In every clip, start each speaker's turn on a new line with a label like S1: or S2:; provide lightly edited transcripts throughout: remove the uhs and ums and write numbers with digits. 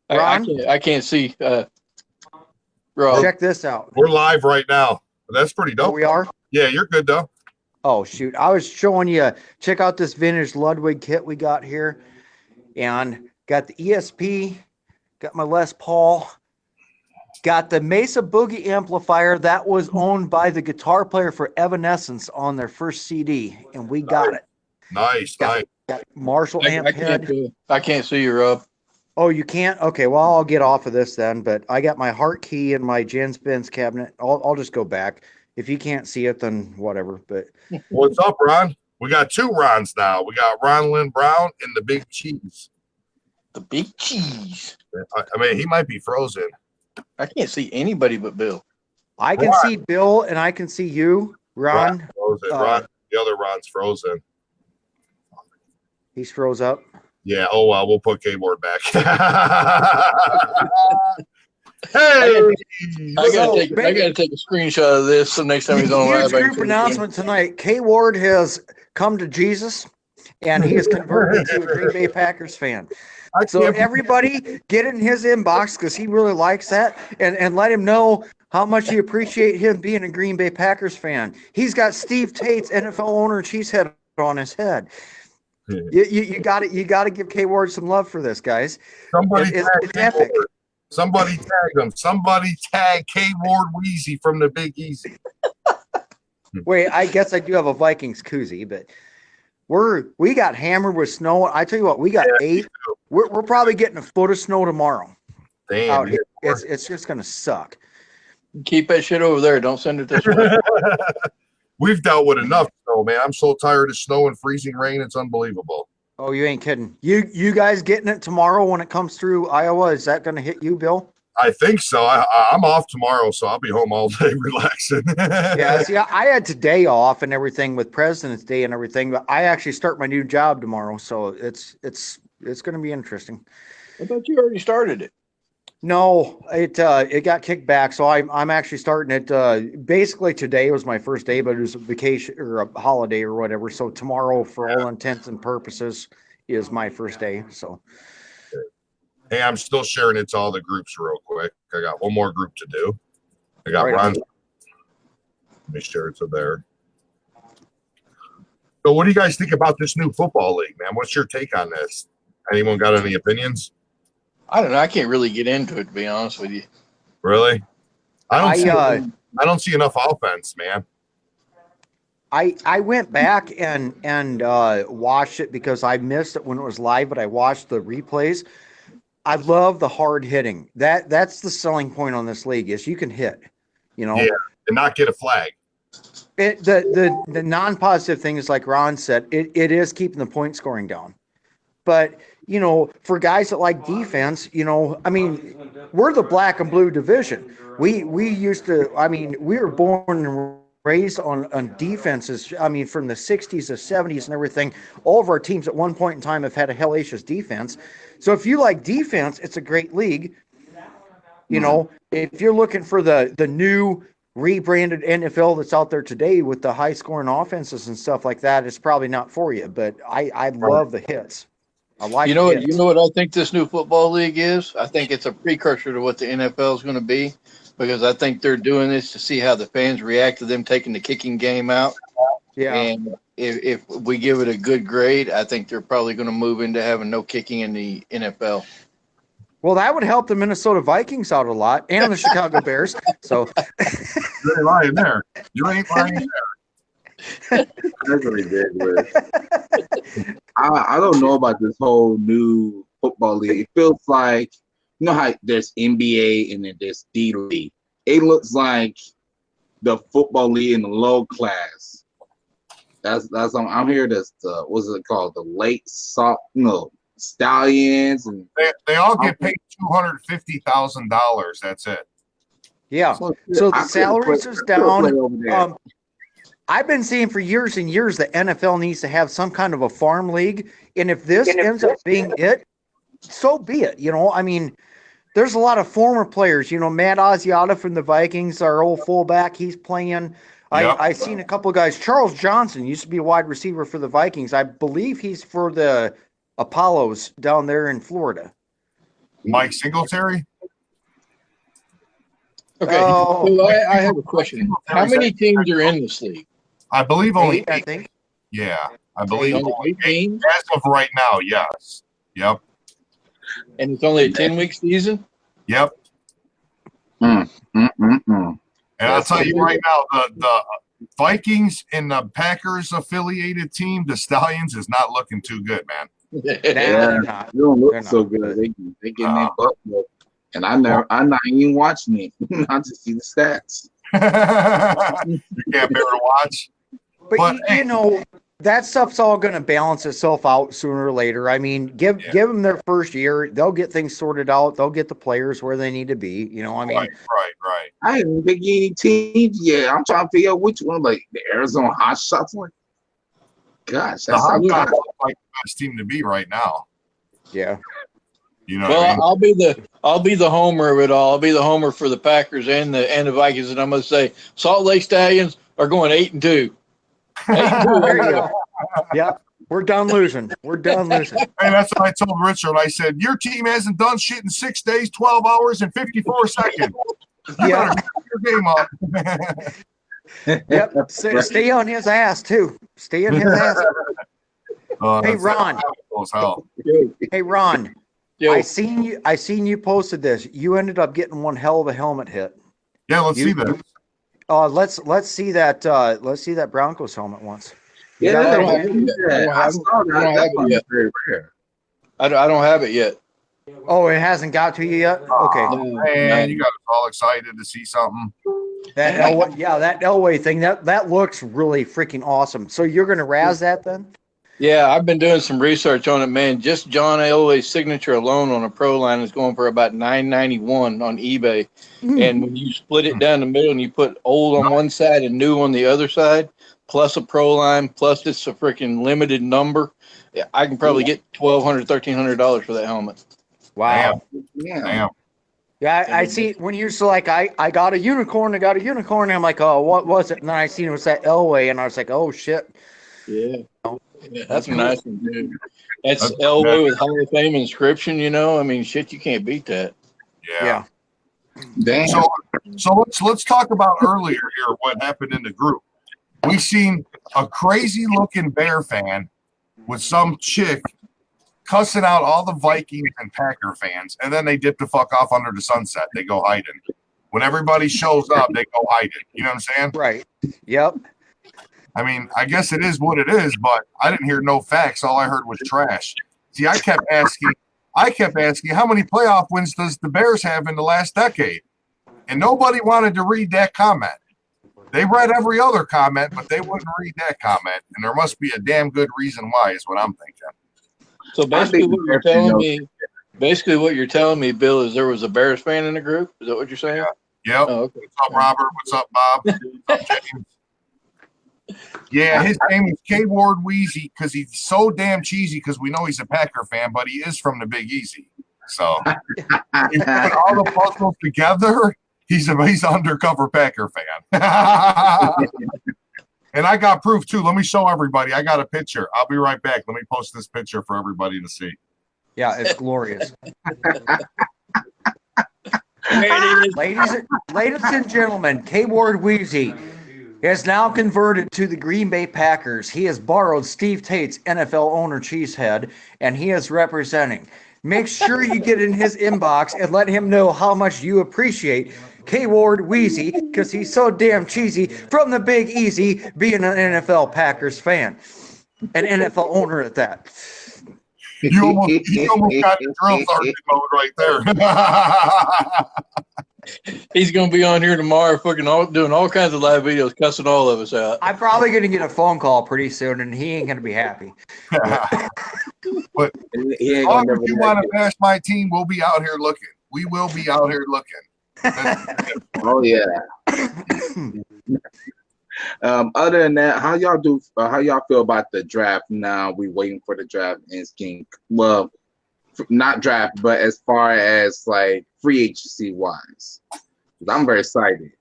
S1: Ron?
S2: I can't see. Rob.
S1: Check this out.
S3: We're live right now. That's pretty dope.
S1: Oh, we are?
S3: Yeah, you're good though.
S1: Oh, shoot. I was showing you, check out this vintage Ludwig kit we got here. And got the ESP, got my Les Paul, got the Mesa Boogie amplifier that was owned by the guitar player for Evanescence on their first CD. And we got it.
S3: Nice.
S1: Got Marshall amp head.
S2: I can't see you, Rob.
S1: Oh, you can't? Okay, well, I'll get off of this then. But I got my heart key and my Jens Benz cabinet. I'll just go back. If you can't see it, then whatever. But
S3: what's up, Ron? We got two Rons now. We got Ron Lynn Brown and the Big Cheese.
S2: The Big Cheese.
S3: I mean, he might be frozen.
S2: I can't see anybody but Bill.
S1: I can see Bill and I can see you, Ron.
S3: Frozen. Ron, the other Ron's frozen.
S1: He's froze up.
S3: Yeah. Oh well, we'll put keyboard back. Hey,
S2: I gotta take a screenshot of this so next time he's on live.
S1: Huge group announcement tonight. K Ward has come to Jesus, and he is converted to a Green Bay Packers fan. So everybody get in his inbox because he really likes that, and let him know how much you appreciate him being a Green Bay Packers fan. He's got Steve Tate's NFL owner and cheese head on his head. You got it. You got to give K Ward some love for this, guys. It's epic.
S3: Somebody tag him. Somebody tag K Ward Wheezy from the Big Easy.
S1: Wait, I guess I do have a Vikings koozie, but we got hammered with snow. I tell you what, we got 8. We're probably getting a foot of snow tomorrow.
S3: Damn,
S1: out here. It's just gonna suck.
S2: Keep that shit over there. Don't send it this way.
S3: We've dealt with enough snow, man. I'm so tired of snow and freezing rain. It's unbelievable.
S1: Oh, you ain't kidding. You guys getting it tomorrow when it comes through Iowa? Is that going to hit you, Bill?
S3: I think so. I'm off tomorrow, so I'll be home all day relaxing.
S1: Yeah, see, I had today off and everything with President's Day and everything, but I actually start my new job tomorrow, so it's going to be interesting.
S2: I thought you already started it.
S1: No, it got kicked back, so I'm actually starting it. Basically, today was my first day, but it was a vacation or a holiday or whatever. So tomorrow, for all intents and purposes, is my first day. So,
S3: hey, I'm still sharing it to all the groups real quick. I got one more group to do. I got Ron. Let me share it to there. So, what do you guys think about this new football league, man? What's your take on this? Anyone got any opinions?
S2: I don't know. I can't really get into it, to be honest with you.
S3: Really? I don't see enough offense, man.
S1: I went back and watched it because I missed it when it was live, but I watched the replays. I love the hard hitting. That's the selling point on this league is you can hit, you know.
S3: Yeah, and not get a flag.
S1: The non-positive thing is like Ron said, it is keeping the point scoring down. But, you know, for guys that like defense, you know, I mean, we're the black and blue division. We used to, I mean, we were born and raised on defenses. I mean, from the 60s to 70s and everything, all of our teams at one point in time have had a hellacious defense. So if you like defense, it's a great league. You know, if you're looking for the new rebranded NFL that's out there today with the high scoring offenses and stuff like that, it's probably not for you. But I love the hits. I like
S2: you know what I think this new football league is? I think it's a precursor to what the NFL is going to be because I think they're doing this to see how the fans react to them taking the kicking game out.
S1: Yeah.
S2: And if we give it a good grade, I think they're probably going to move into having no kicking in the NFL.
S1: Well, that would help the Minnesota Vikings out a lot and the Chicago Bears. So
S3: you ain't lying there. You ain't lying there.
S4: That's ridiculous. I don't know about this whole new football league. It feels like, you know how there's NBA and then there's D League. It looks like the football league in the low class. That's I'm here. That's what's it called? The Stallions, and
S3: they all get paid $250,000. That's it.
S1: Yeah. So the salaries is down. I've been saying for years and years the NFL needs to have some kind of a farm league, and if this ends up being it, so be it. You know, I mean, there's a lot of former players. You know, Matt Asiata from the Vikings, our old fullback, he's playing. Yep. I seen a couple of guys. Charles Johnson used to be a wide receiver for the Vikings. I believe he's for the Apollos down there in Florida.
S3: Mike Singletary.
S2: Okay,
S1: Oh.
S2: so I have a question. How many teams are in this league?
S3: I believe only
S1: 8, I think.
S3: Yeah, I believe
S2: Only
S3: only
S2: 8 teams?
S3: as of right now. Yes. Yep.
S2: And it's only a 10-week season?
S3: Yep.
S4: Mm.
S3: And I'll
S4: That's
S3: tell you
S4: amazing.
S3: right now, the Vikings and the Packers affiliated team, the Stallions, is not looking too good, man.
S1: Nah,
S4: Yeah.
S1: they're not.
S4: They don't look
S1: They're
S4: so
S1: not.
S4: good. They getting their butt whooped. And I'm not even watching it. I just see the stats.
S3: You can't bear to watch.
S1: But,
S3: But,
S1: you
S3: hey.
S1: know, that stuff's all going to balance itself out sooner or later. I mean, give them their first year. They'll get things sorted out. They'll get the players where they need to be. You know, I mean,
S3: Right.
S4: I haven't picked any teams yet. I'm trying to figure out which one, like the Arizona Hot Shots one. Gosh,
S3: The
S4: that's
S3: Hot
S4: not
S3: Shots
S4: bad.
S3: look like the best team to be right now.
S1: yeah.
S3: You know what I
S2: Well,
S3: mean?
S2: I'll be the homer of it all. I'll be the homer for the Packers and the Vikings, and I'm going to say Salt Lake Stallions are going 8-2. 8-2.
S1: There you go. Yep. We're done losing. We're done losing.
S3: Hey, that's what I told Richard. I said, your team hasn't done shit in 6 days, 12 hours, and 54 seconds. You
S1: Yeah.
S3: better step your game up.
S1: Yep. Stay on his ass, too. Stay on his ass. Hey,
S3: That's
S1: Ron.
S3: cool as hell.
S1: Hey, Ron.
S2: Yo,
S1: I seen you posted this. You ended up getting one hell of a helmet hit.
S3: Yeah, let's see that.
S1: Let's see that. Let's see that Broncos helmet once.
S4: Yeah,
S2: I don't have it yet.
S4: I saw that.
S2: I don't have
S4: That
S2: it
S4: one's
S2: yet.
S4: very rare.
S2: I don't have it yet.
S1: Oh, it hasn't got to you yet. Okay.
S3: Man, you got us all excited to see something.
S1: That Elway, yeah, that Elway thing. That looks really freaking awesome. So you're gonna razz that then?
S2: Yeah, I've been doing some research on it, man. Just John Elway's signature alone on a pro line is going for about $9.91 on eBay. And when you split it down the middle and you put old on one side and new on the other side, plus a pro line, plus it's a freaking limited number, yeah, I can probably get $1,200, $1,300 for that helmet.
S1: Wow.
S4: Yeah.
S3: Damn.
S1: Yeah, I see when you're so like I got a unicorn. And I'm like, oh, what was it? And then I seen it was that Elway, and I was like, oh shit.
S2: Yeah. That's a
S1: cool.
S2: nice one, dude. That's
S3: That's
S2: Elway with Hall of Fame inscription, you know? I mean, shit, you can't beat that.
S3: Yeah.
S4: Damn.
S3: So let's talk about earlier here what happened in the group. We seen a crazy looking Bear fan with some chick cussing out all the Vikings and Packer fans, and then they dip the fuck off under the sunset. They go hiding. When everybody shows up, they go hiding. You know what I'm saying?
S1: Right. Yep.
S3: I mean, I guess it is what it is, but I didn't hear no facts. All I heard was trash. See, I kept asking, how many playoff wins does the Bears have in the last decade? And nobody wanted to read that comment. They read every other comment, but they wouldn't read that comment. And there must be a damn good reason why, is what I'm thinking.
S2: So basically what you're telling me, Bill, is there was a Bears fan in the group? Is that what you're saying?
S3: Yep.
S2: Oh, okay.
S3: What's up, Robert? What's up, Bob? What's up, James? Yeah, his name is K Ward Weezy because he's so damn cheesy because we know he's a Packer fan, but he is from the Big Easy. So you put all the puzzles together, he's an undercover Packer fan. And I got proof too. Let me show everybody. I got a picture. I'll be right back. Let me post this picture for everybody to see.
S1: Yeah, it's glorious.
S2: Ladies,
S1: Ladies and gentlemen, K Ward Weezy has now converted to the Green Bay Packers. He has borrowed Steve Tate's NFL owner Cheesehead, and he is representing. Make sure you get in his inbox and let him know how much you appreciate K Ward Weezy because he's so damn cheesy from the Big Easy, being an NFL Packers fan, an NFL owner at that.
S3: You almost got the drill sergeant mode right there.
S2: he's gonna be on here tomorrow, doing all kinds of live videos, cussing all of us out.
S1: I'm probably going to get a phone call pretty soon, and he ain't going to be happy.
S3: But
S4: He
S3: as
S4: ain't
S3: long
S4: gonna
S3: as
S4: never
S3: you
S4: let
S3: want to
S4: you-
S3: bash my team, we'll be out here looking. We will be out here looking.
S4: Oh yeah. Other than that, how y'all feel about the draft now? We waiting for the draft and scheme. Well, not draft, but as far as like free agency wise, I'm very excited.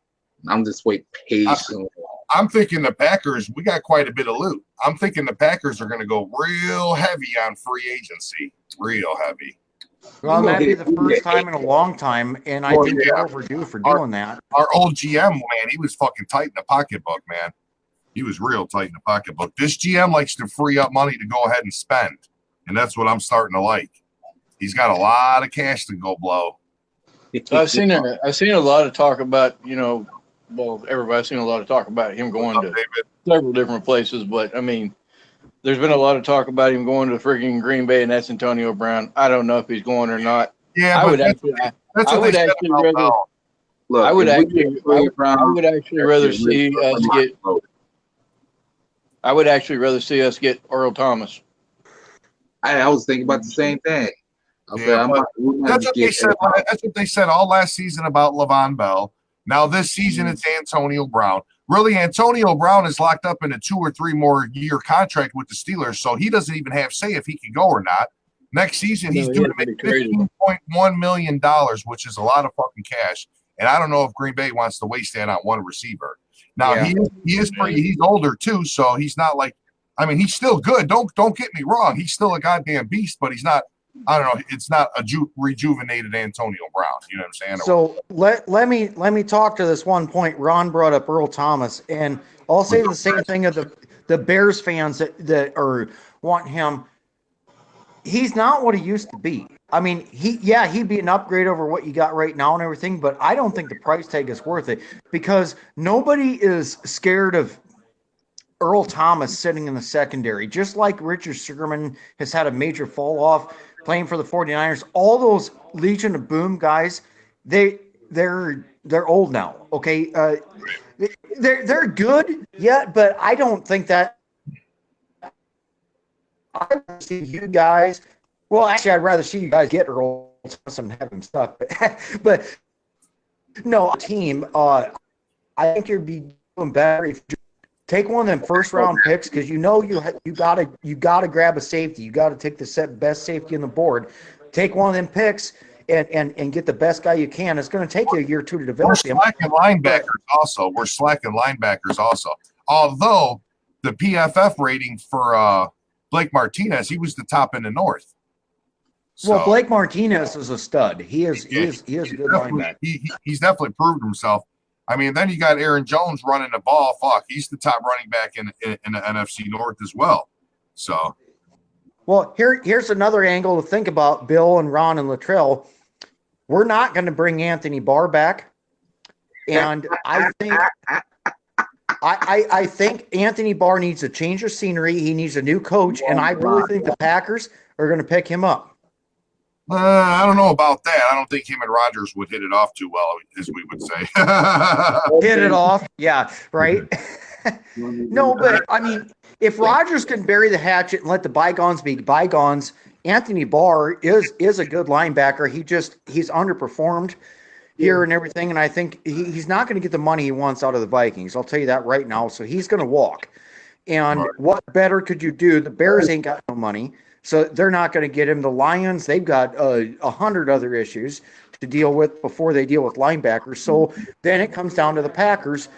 S4: I'm just waiting patiently.
S3: I'm thinking the Packers, we got quite a bit of loot. I'm thinking the Packers are going to go real heavy on free agency. Real heavy.
S1: Well, that'd be the first time in a long time, and I think they're overdue for doing that.
S3: Our old GM, man, he was fucking tight in the pocketbook, man. He was real tight in the pocketbook. This GM likes to free up money to go ahead and spend, and that's what I'm starting to like. He's got a lot of cash to go blow.
S2: I've seen a lot of talk about, everybody's seen a lot of talk about him going to several different places, but I mean, there's been a lot of talk about him going to freaking Green Bay, and that's Antonio Brown. I don't know if he's going or not.
S3: Yeah,
S2: I would actually rather see us get Earl Thomas.
S4: I was thinking about the same thing.
S3: That's what they said. That's what they said all last season about Le'Veon Bell. Now this season it's Antonio Brown. Really, Antonio Brown is locked up in a 2 or 3 more year contract with the Steelers, so he doesn't even have say if he can go or not. Next season he's due to make $15.1 million, which is a lot of fucking cash. And I don't know if Green Bay wants to waste that on one receiver. Now he's older too, so he's not like, I mean, he's still good. Don't get me wrong. He's still a goddamn beast, but he's not. I don't know. It's not a rejuvenated Antonio Brown. You know what I'm saying?
S1: So let me talk to this one point. Ron brought up Earl Thomas, and I'll say the same thing of the Bears fans that are want him. He's not what he used to be. I mean, he'd be an upgrade over what you got right now and everything, but I don't think the price tag is worth it because nobody is scared of Earl Thomas sitting in the secondary, just like Richard Sherman has had a major fall off playing for the 49ers. All those Legion of Boom guys, they're old now. Okay. They're good. Yeah. But I don't think that I see you guys. Well, actually, I'd rather see you guys get Earl Thomas and have him stuck, but no team. I think you'd be doing better if you take one of them first round picks because you gotta grab a safety. You gotta take the best safety on the board. Take one of them picks and get the best guy you can. It's going to take you a year or two to develop him.
S3: We're slacking linebackers also. Although the PFF rating for Blake Martinez, he was the top in the North.
S1: So, well, Blake Martinez is a stud. He is a good linebacker.
S3: He's definitely proved himself. I mean, then you got Aaron Jones running the ball. Fuck, he's the top running back in the NFC North as well. So,
S1: well, here's another angle to think about. Bill and Ron and Luttrell, we're not going to bring Anthony Barr back, and I think I think Anthony Barr needs a change of scenery. He needs a new coach, and I really think the Packers are going to pick him up.
S3: I don't know about that. I don't think him and Rodgers would hit it off too well, as we would say.
S1: Hit it off? Yeah, right? No, but, I mean, if Rodgers can bury the hatchet and let the bygones be bygones, Anthony Barr is a good linebacker. He's underperformed here and everything, and I think he's not going to get the money he wants out of the Vikings. I'll tell you that right now. So he's going to walk. And what better could you do? The Bears ain't got no money. So they're not going to get him. The Lions, they've got 100 other issues to deal with before they deal with linebackers. So then it comes down to the Packers.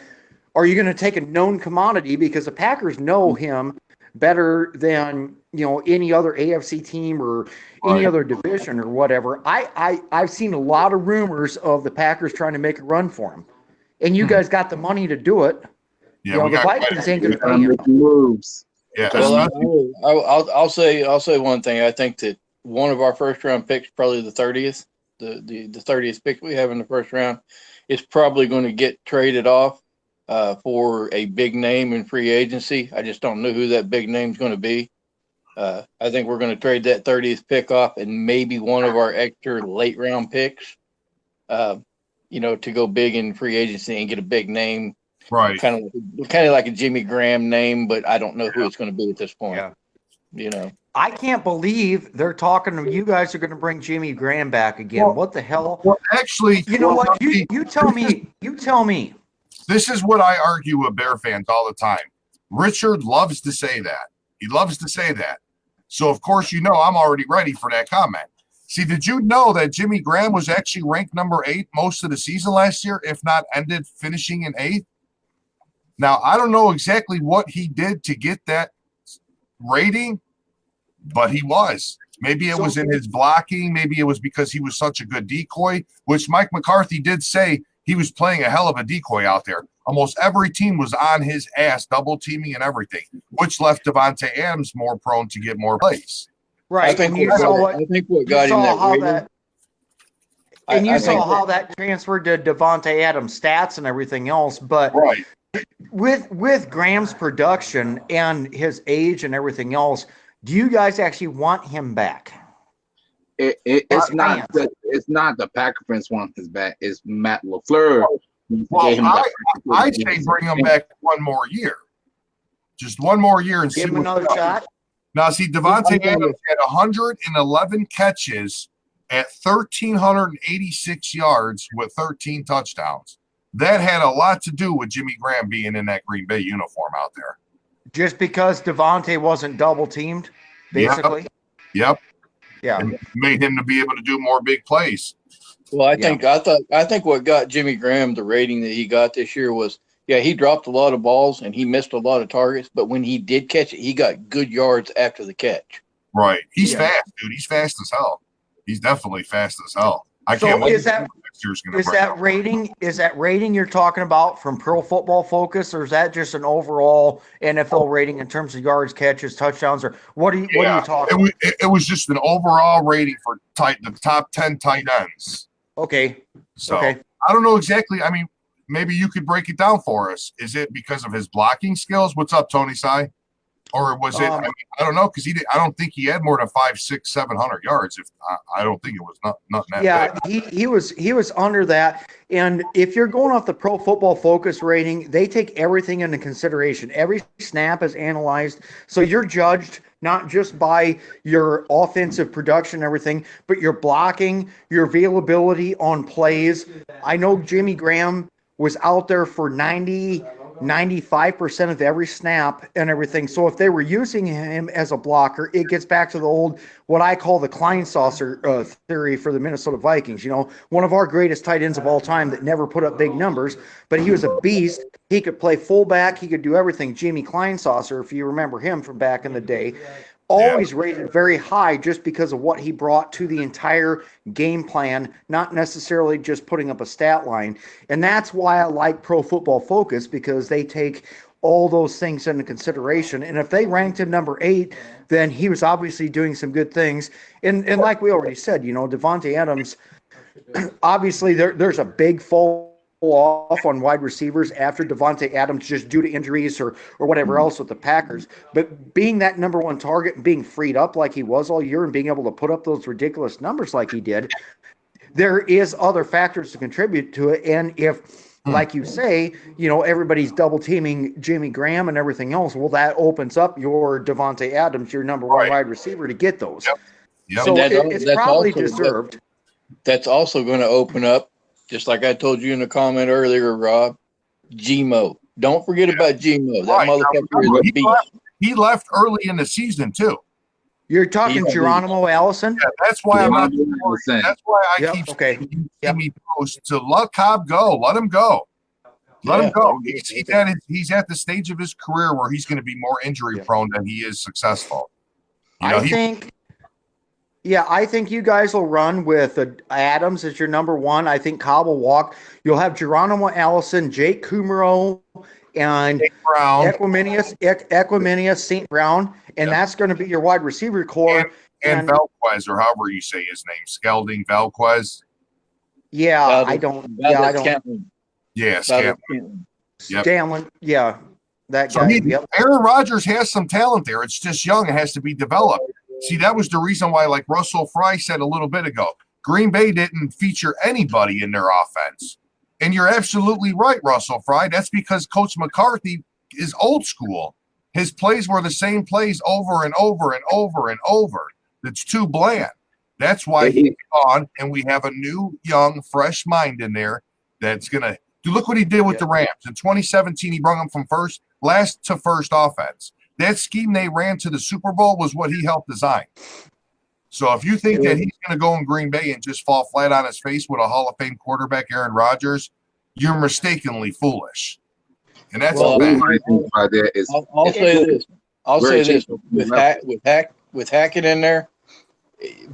S1: Are you going to take a known commodity? Because the Packers know him better than any other AFC team or any other division or whatever. I've seen a lot of rumors of the Packers trying to make a run for him. And you guys got the money to do it.
S3: Yeah,
S1: the Vikings ain't going to pay him.
S4: Moves.
S3: Yeah,
S2: well, I'll say one thing. I think that one of our first round picks, probably the 30th, the 30th pick we have in the first round, is probably going to get traded off for a big name in free agency. I just don't know who that big name is going to be. I think we're going to trade that 30th pick off and maybe one of our extra late round picks, to go big in free agency and get a big name.
S3: Right.
S2: Kind of like a Jimmy Graham name, but I don't know who it's going to be at this point. Yeah.
S1: I can't believe they're talking to you guys are going to bring Jimmy Graham back again.
S3: Well,
S1: what the hell?
S3: Well, actually,
S1: you know what? You tell me. You tell me.
S3: This is what I argue with Bear fans all the time. Richard loves to say that. He loves to say that. So, of course, I'm already ready for that comment. See, did you know that Jimmy Graham was actually ranked number 8 most of the season last year, if not finishing in 8th? Now, I don't know exactly what he did to get that rating, but he was. Maybe it was in his blocking. Maybe it was because he was such a good decoy, which Mike McCarthy did say he was playing a hell of a decoy out there. Almost every team was on his ass, double teaming and everything, which left Devontae Adams more prone to get more plays.
S1: Right.
S2: I think
S1: and you
S2: what
S1: saw
S2: got-
S1: what
S2: I think what
S1: you
S2: got him
S1: saw
S2: that
S1: how
S2: rating-
S1: that
S2: I-
S1: and you
S2: I
S1: saw
S2: think
S1: how that transferred to Devontae Adams' stats and everything else. But
S3: Right.
S1: with Graham's production and his age and everything else, do you guys actually want him back?
S4: It's
S1: As
S4: not
S1: fans.
S4: it's not the Packer fans want his back. It's Matt LaFleur.
S3: Well,
S4: gave him that
S3: I'd say bring him back one more year. Just one more year and
S1: Give
S3: see
S1: him
S3: what
S1: another shot.
S3: Now, see, Devontae Adams had 111 catches at 1,386 yards with 13 touchdowns. That had a lot to do with Jimmy Graham being in that Green Bay uniform out there.
S1: Just because Devontae wasn't double teamed, basically.
S3: Yep.
S1: Yeah.
S3: And made him to be able to do more big plays.
S2: Well, I think what got Jimmy Graham the rating that he got this year was, yeah, he dropped a lot of balls and he missed a lot of targets, but when he did catch it, he got good yards after the catch.
S3: Right. He's
S1: Yeah.
S3: fast, dude. He's fast as hell. He's definitely fast as hell. I
S1: So
S3: can't wait
S1: is
S3: to see
S1: that-
S3: what next year's gonna
S1: Is
S3: bring
S1: that
S3: up.
S1: rating you're talking about from Pro Football Focus, or is that just an overall NFL rating in terms of yards, catches, touchdowns, or what are you talking?
S3: It was just an overall rating for the top 10 tight ends.
S1: Okay.
S3: So
S1: Okay.
S3: I don't know exactly. I mean, maybe you could break it down for us. Is it because of his blocking skills? What's up, Tony Sy? Or was it? I don't know, because I don't think he had more than 500, 600, 700 yards. If I don't think it was nothing that
S1: Yeah,
S3: big.
S1: he was under that. And if you're going off the Pro Football Focus rating, they take everything into consideration. Every snap is analyzed, so you're judged not just by your offensive production and everything, but your blocking, your availability on plays. I know Jimmy Graham was out there for 95% of every snap and everything. So if they were using him as a blocker, it gets back to the old, what I call the Kleinsaucer theory for the Minnesota Vikings. You know, one of our greatest tight ends of all time that never put up big numbers, but he was a beast. He could play fullback. He could do everything. Jimmy Kleinsaucer, if you remember him from back in the day, always rated very high just because of what he brought to the entire game plan, not necessarily just putting up a stat line. And that's why I like Pro Football Focus, because they take all those things into consideration. And if they ranked him number 8, then he was obviously doing some good things. And like we already said, you know, Devontae Adams, obviously there's a big fall off on wide receivers after Devontae Adams just due to injuries or whatever else with the Packers. But being that number one target and being freed up like he was all year and being able to put up those ridiculous numbers like he did, there is other factors to contribute to it. And if, like you say, you know, everybody's double teaming Jimmy Graham and everything else, well, that opens up your Devontae Adams, your number one wide receiver, to get those.
S3: Yep.
S1: So
S2: And
S1: it's
S2: that's
S1: probably
S2: also-
S1: deserved.
S2: That's also going to open up, just like I told you in the comment earlier, Rob, Gmo. Don't forget about Gmo. That
S3: Right.
S2: motherfucker is a
S3: He
S2: beast.
S3: He left early in the season too.
S1: You're talking
S2: Yeah.
S1: Geronimo Allison?
S3: Yeah, that's why I'm not.
S4: 100%.
S3: That's why I
S1: Yep,
S3: keep
S1: okay.
S3: saying
S1: Yep.
S3: me post to let Cobb go. Let him go. Let him
S2: Yeah.
S3: go. He's at the stage of his career where he's going to be more injury prone than he is successful. You know,
S1: I think you guys will run with Adams as your number one. I think Cobb will walk. You'll have Geronimo Allison, Jake Kumaro, and
S3: Brown
S1: Equiminius St. Brown, and that's going to be your wide receiver core.
S3: and Valquez, or however you say his name, Skelding Valquez.
S1: Yeah, I don't.
S2: Scantlin.
S3: Yeah,
S2: Valdez
S3: Scantlin.
S2: Scantlin.
S3: Yep.
S1: Scanlon, yeah, that
S3: So
S1: guy. Yep.
S3: Aaron Rodgers has some talent there. It's just young. It has to be developed. See, that was the reason why, like Russell Fry said a little bit ago, Green Bay didn't feature anybody in their offense. And you're absolutely right, Russell Fry. That's because Coach McCarthy is old school. His plays were the same plays over and over and over and over. It's too bland. That's why he's gone, and we have a new, young, fresh mind in there that's going to – look what he did with the Rams. In 2017, he brought them from last to first offense. That scheme they ran to the Super Bowl was what he helped design. So if you think that he's going to go in Green Bay and just fall flat on his face with a Hall of Fame quarterback, Aaron Rodgers, you're mistakenly foolish. And that's
S2: Well,
S3: bad.
S2: I'll say this. With Hackett in there,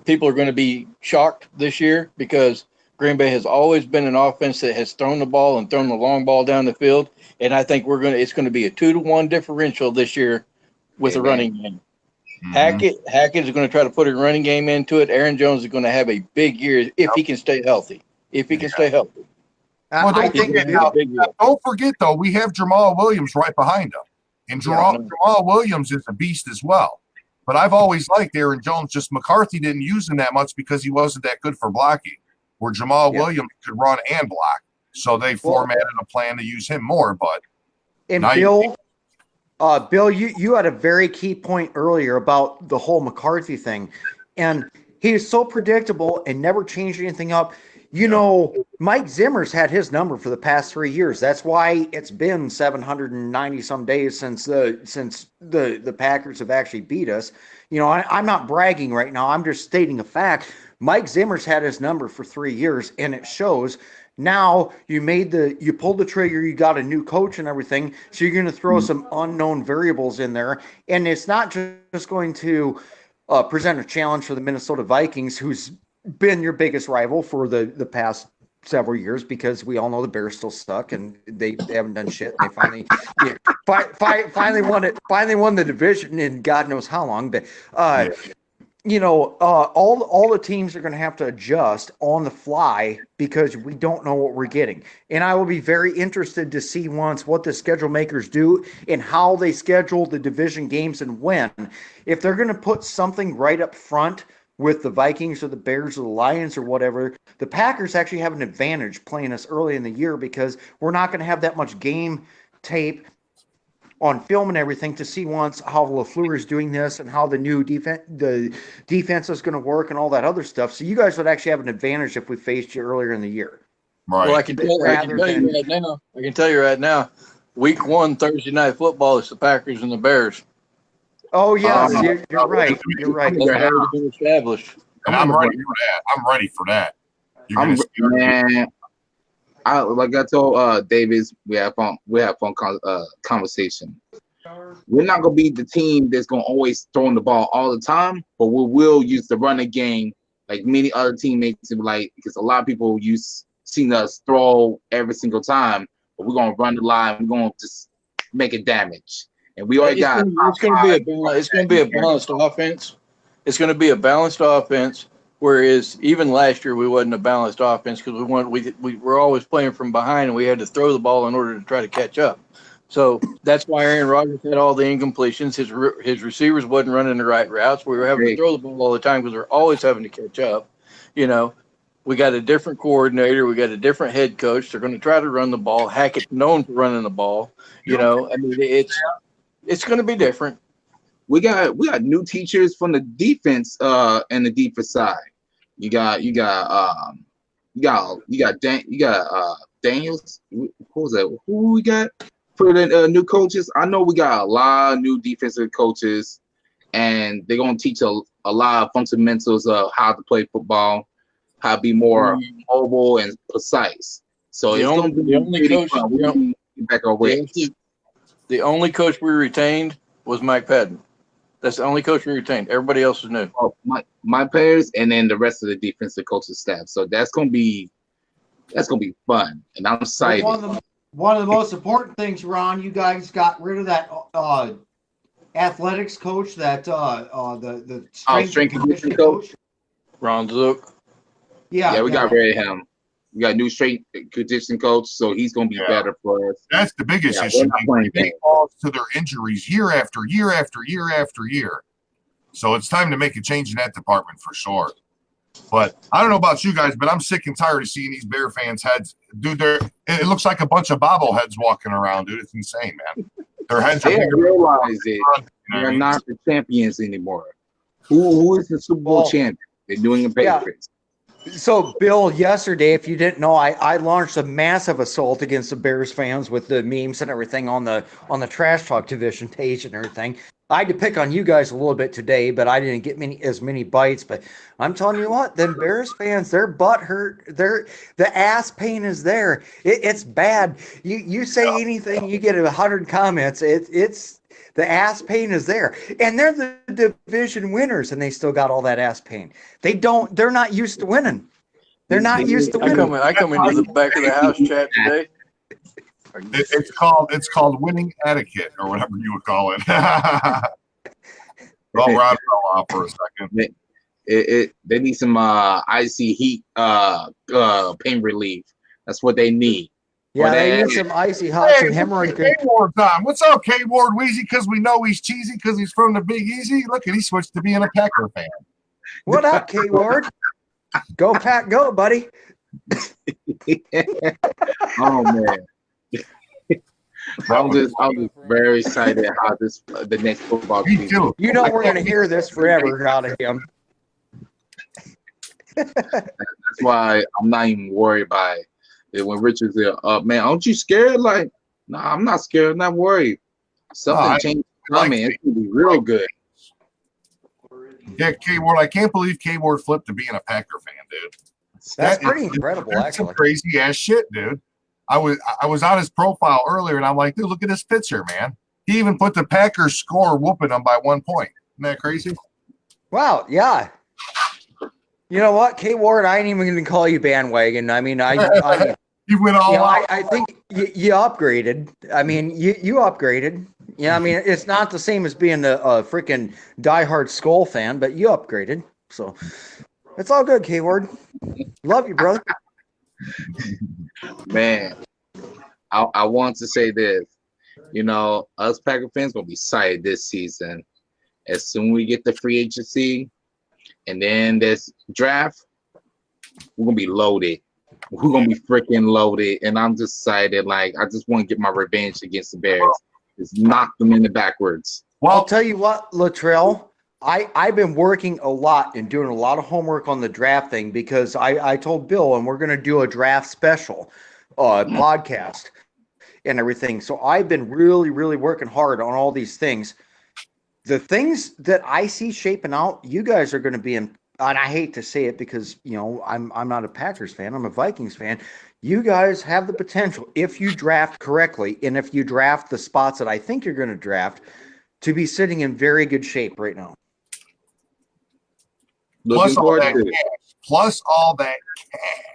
S2: people are going to be shocked this year because Green Bay has always been an offense that has thrown the ball and thrown the long ball down the field. And I think it's going to be a 2-1 differential this year with a running game.
S3: Mhm.
S2: Hackett is going to try to put a running game into it. Aaron Jones is going to have a big year if he can stay healthy.
S3: Well,
S1: I think
S3: don't forget, though, we have Jamal Williams right behind him. And Jamal Williams is a beast as well. But I've always liked Aaron Jones. Just McCarthy didn't use him that much because he wasn't that good for blocking, where Jamal Williams could run and block. So they formatted a plan to use him more. But
S1: Bill, you had a very key point earlier about the whole McCarthy thing. And he is so predictable and never changed anything up. You know, Mike Zimmer's had his number for the past 3 years. That's why it's been 790 some days since the Packers have actually beat us. You know, I'm not bragging right now. I'm just stating a fact. Mike Zimmer's had his number for 3 years, and it shows. Now you pulled the trigger, you got a new coach and everything, so you're going to throw some unknown variables in there, and it's not just going to present a challenge for the Minnesota Vikings, who's been your biggest rival for the past several years, because we all know the Bears still suck and they haven't done shit. They finally won the division in God knows how long, but you know, all the teams are going to have to adjust on the fly because we don't know what we're getting. And I will be very interested to see once what the schedule makers do and how they schedule the division games and when. If they're going to put something right up front with the Vikings or the Bears or the Lions or whatever, the Packers actually have an advantage playing us early in the year because we're not going to have that much game tape on film and everything to see once how LaFleur is doing this and how the defense is going to work and all that other stuff. So you guys would actually have an advantage if we faced you earlier in the year.
S3: Right.
S2: Well, I can tell you right now, week 1 Thursday night football is the Packers and the Bears.
S1: Oh yes, you're right. You're right.
S2: That's already been established.
S3: And I'm ready for that. I'm ready for that.
S4: Like I told Davis, we have fun conversation. We're not gonna be the team that's gonna always throw the ball all the time, but we will use the running game like many other teammates, like, because a lot of people seen us throw every single time, but we're gonna run the line. We're gonna just make it damage. And we already
S2: it's going to be a balanced offense. It's going to be a balanced offense. Whereas even last year we wasn't a balanced offense because we were always playing from behind and we had to throw the ball in order to try to catch up. So that's why Aaron Rodgers had all the incompletions. His receivers wasn't running the right routes. We were having to throw the ball all the time because we're always having to catch up. You know, we got a different coordinator. We got a different head coach. They're going to try to run the ball. Hackett's known for running the ball. You know, I mean, it's going to be different.
S4: We got new teachers from the defense and the defense side. You got Daniels. Who was that? Who we got for the new coaches? I know we got a lot of new defensive coaches, and they're gonna teach a lot of fundamentals of how to play football, how to be more mobile and precise. So the
S2: only coach we retained was Mike Patton. That's the only coach we retained. Everybody else was new.
S4: Oh, my players, and then the rest of the defensive coaching staff. So that's gonna be fun, and I'm excited.
S1: One of the most important things, Ron, you guys got rid of that athletics coach, that the strength and conditioning coach,
S2: Ron Zook.
S4: Yeah, we got rid of him. We got a new strength conditioning coach, so he's going to be better for us.
S3: That's the biggest issue. They fall to their injuries year after year after year after year. So it's time to make a change in that department for sure. But I don't know about you guys, but I'm sick and tired of seeing these Bear fans' heads. Dude, it looks like a bunch of bobbleheads walking around, dude. It's insane, man. Their heads
S4: they realize it. They're not the champions anymore. Who is the Super Bowl champion? They're doing the Patriots.
S1: So, Bill, yesterday, if you didn't know, I launched a massive assault against the Bears fans with the memes and everything on the Trash Talk Division page and everything. I had to pick on you guys a little bit today, but I didn't get as many bites. But I'm telling you what, them Bears fans, their butt hurt. The ass pain is there. It's bad. You say anything, you get 100 comments. It's The ass pain is there, and they're the division winners, and they still got all that ass pain. They're not used to winning. They're not used to winning.
S2: I come into the back of the house chat today.
S3: It's called winning etiquette or whatever you would call it. Well, Rob fell off for a second.
S4: They need some icy heat pain relief. That's what they need.
S1: Yeah, they need some icy hot, some hemorrhoid.
S3: K-Ward time. What's up, K-Ward Wheezy? Because we know he's cheesy because he's from the Big Easy. Look, he switched to being a Packer fan.
S1: What up, K-Ward? Go Pack, go, buddy.
S4: Oh man. I'm just very excited how the next football
S3: Me
S4: season.
S3: too.
S1: You know we're gonna hear this forever out of him.
S4: That's why I'm not even worried by it. When Richard said, man, aren't you scared? Like, no, I'm not scared, I'm not worried. Something changed coming. It's gonna be real good.
S3: Yeah, K-Ward. I can't believe K-Ward flipped to being a Packer fan, dude.
S1: That's pretty incredible,
S3: That's some
S1: actually.
S3: crazy ass shit, dude. I was on his profile earlier, and I'm like, dude, look at this picture, man. He even put the Packers score whooping them by 1 point. Isn't that crazy?
S1: Wow, yeah. You know what, K-Ward, I ain't even gonna call you bandwagon. I mean, I
S3: He went all out.
S1: I think you upgraded. I mean, you upgraded. Yeah, I mean, it's not the same as being a freaking diehard Skull fan, but you upgraded. So it's all good, K-Ward. Love you, brother.
S4: Man, I want to say this. You know, us Packer fans gonna be excited this season. As soon as we get the free agency and then this draft, we're gonna be loaded. We're gonna be freaking loaded, and I'm just excited. Like, I just want to get my revenge against the Bears. Just knock them in the backwards.
S1: I'll tell you what, Latrell, I've been working a lot and doing a lot of homework on the draft thing because I told Bill, and we're going to do a draft special podcast and everything. So I've been really, really working hard on all these things. The things that I see shaping out, you guys are going to be in, and I hate to say it because, you know, I'm not a Packers fan, I'm a Vikings fan. You guys have the potential, if you draft correctly, and if you draft the spots that I think you're going to draft, to be sitting in very good shape right now.
S3: Plus all that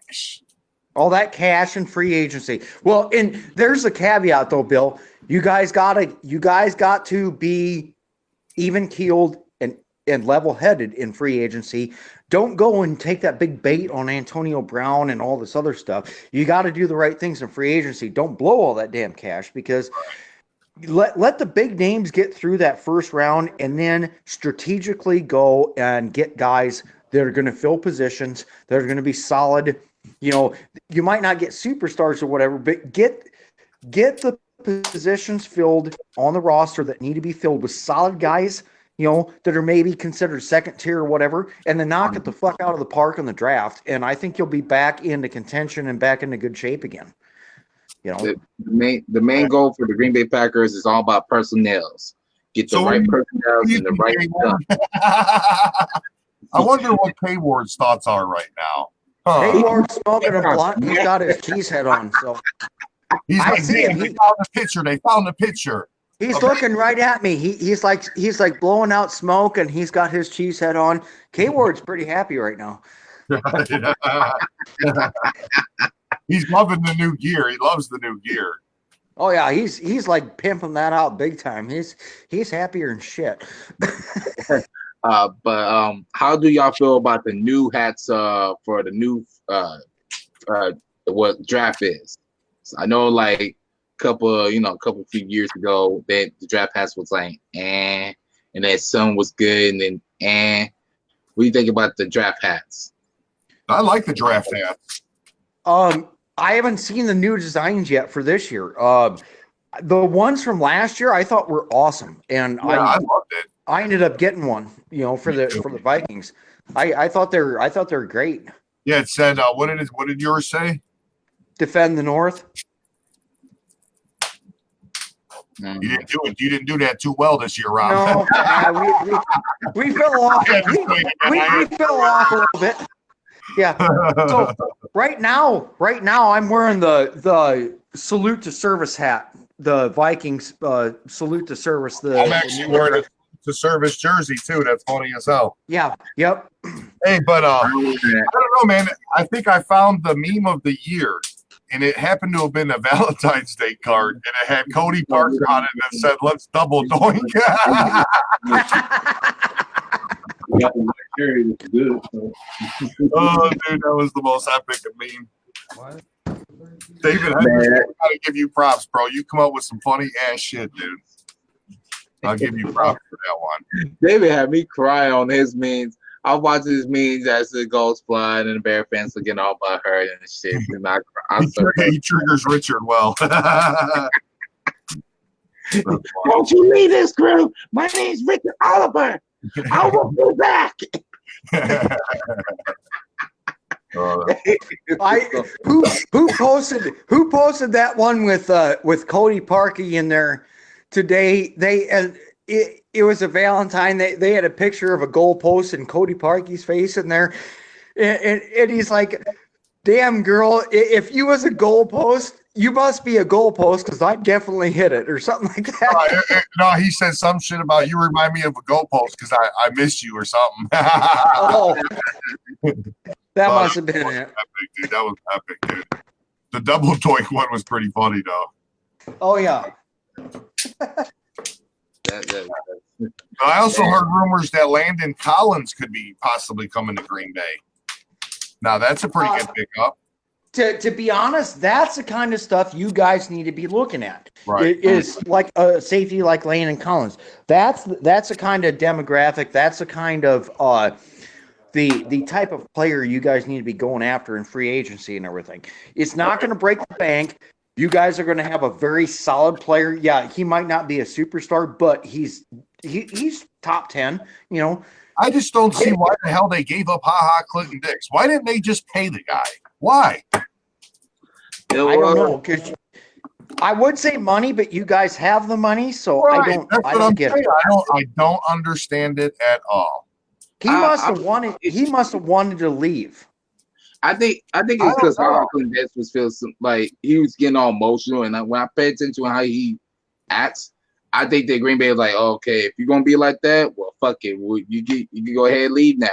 S3: cash.
S1: All that cash and free agency. Well, and there's a caveat though, Bill. You guys got to be even keeled and level headed in free agency. Don't go and take that big bait on Antonio Brown and all this other stuff. You got to do the right things in free agency. Don't blow all that damn cash because let the big names get through that first round and then strategically go and get guys that are going to fill positions, that are going to be solid. You know, you might not get superstars or whatever, but get the positions filled on the roster that need to be filled with solid guys, you know, that are maybe considered second tier or whatever, and then knock it the fuck out of the park in the draft. And I think you'll be back into contention and back into good shape again. You know,
S4: the main goal for the Green Bay Packers is all about personnels. Get the right personnel and the right stuff.
S3: I wonder what K-Ward's thoughts are right now.
S1: K-Ward's smoking a blunt. He's got his cheese head on. So
S3: he's like, they found the picture. They found the picture.
S1: He's looking right at me. He's like blowing out smoke, and he's got his cheese head on. K-Ward's pretty happy right now.
S3: He's loving the new gear. He loves the new gear.
S1: Oh yeah, he's like pimping that out big time. He's happier than shit.
S4: But how do y'all feel about the new hats for the new what draft is? So I know like a couple few years ago that the draft hats was like and that some was good and then what do you think about the draft hats?
S3: I like the draft hats.
S1: I haven't seen the new designs yet for this year. The ones from last year I thought were awesome, and
S3: I loved it.
S1: I ended up getting one, you know, for the Vikings. I thought they're great.
S3: Yeah, it said what did yours say?
S1: Defend the North.
S3: You didn't do it. You didn't do that too well this year, Rob.
S1: No, we fell off. We fell off a little bit. Yeah. So right now, I'm wearing the salute to service hat the Vikings salute to service.
S3: I'm actually wearing a service jersey too. That's funny as hell.
S1: Yeah. Yep.
S3: Hey, but I don't know, man. I think I found the meme of the year, and it happened to have been a Valentine's Day card, and it had Cody Parker on it that said, "Let's double doink." Oh, dude, that was the most epic meme. David, I gotta give you props, bro. You come up with some funny ass shit, dude. I'll give you props for that one.
S4: David had me cry on his memes. I watch his memes as the goals flying and the Bear fans looking all about her and shit. And
S3: he triggers Richard well.
S4: Don't you leave this crew. My name's Richard Oliver. I will be back.
S1: Who posted that one with Cody Parkey in there today? It was a Valentine. They had a picture of a goalpost and Cody Parkey's face in there, and he's like, "Damn girl, if you was a goalpost, you must be a goalpost because I definitely hit it," or something like that.
S3: No, he said some shit about you remind me of a goalpost because I missed you or something.
S1: Oh, that must have been it.
S3: Epic, dude. That was epic, dude. The double doink one was pretty funny though.
S1: Oh yeah.
S3: I also heard rumors that Landon Collins could be possibly coming to Green Bay. Now that's a pretty good pickup.
S1: To be honest, that's the kind of stuff you guys need to be looking at.
S3: Right.
S1: It is like a safety like Landon Collins. That's the kind of demographic. That's the kind of the type of player you guys need to be going after in free agency and everything. It's not going to break the bank. You guys are going to have a very solid player. Yeah, he might not be a superstar, but he's top 10. You know,
S3: I just don't see why the hell they gave up Clinton Dix. Why didn't they just pay the guy? Why?
S1: I don't know, because I would say money, but you guys have the money, so
S3: right.
S1: I don't get it.
S3: I don't understand it at all.
S1: He must have wanted to leave.
S4: I think it's because Clinton Dix was feeling like he was getting all emotional, and when I pay attention to how he acts, I think that Green Bay was like, oh, okay, if you're gonna be like that, well, fuck it, you can go ahead and leave now.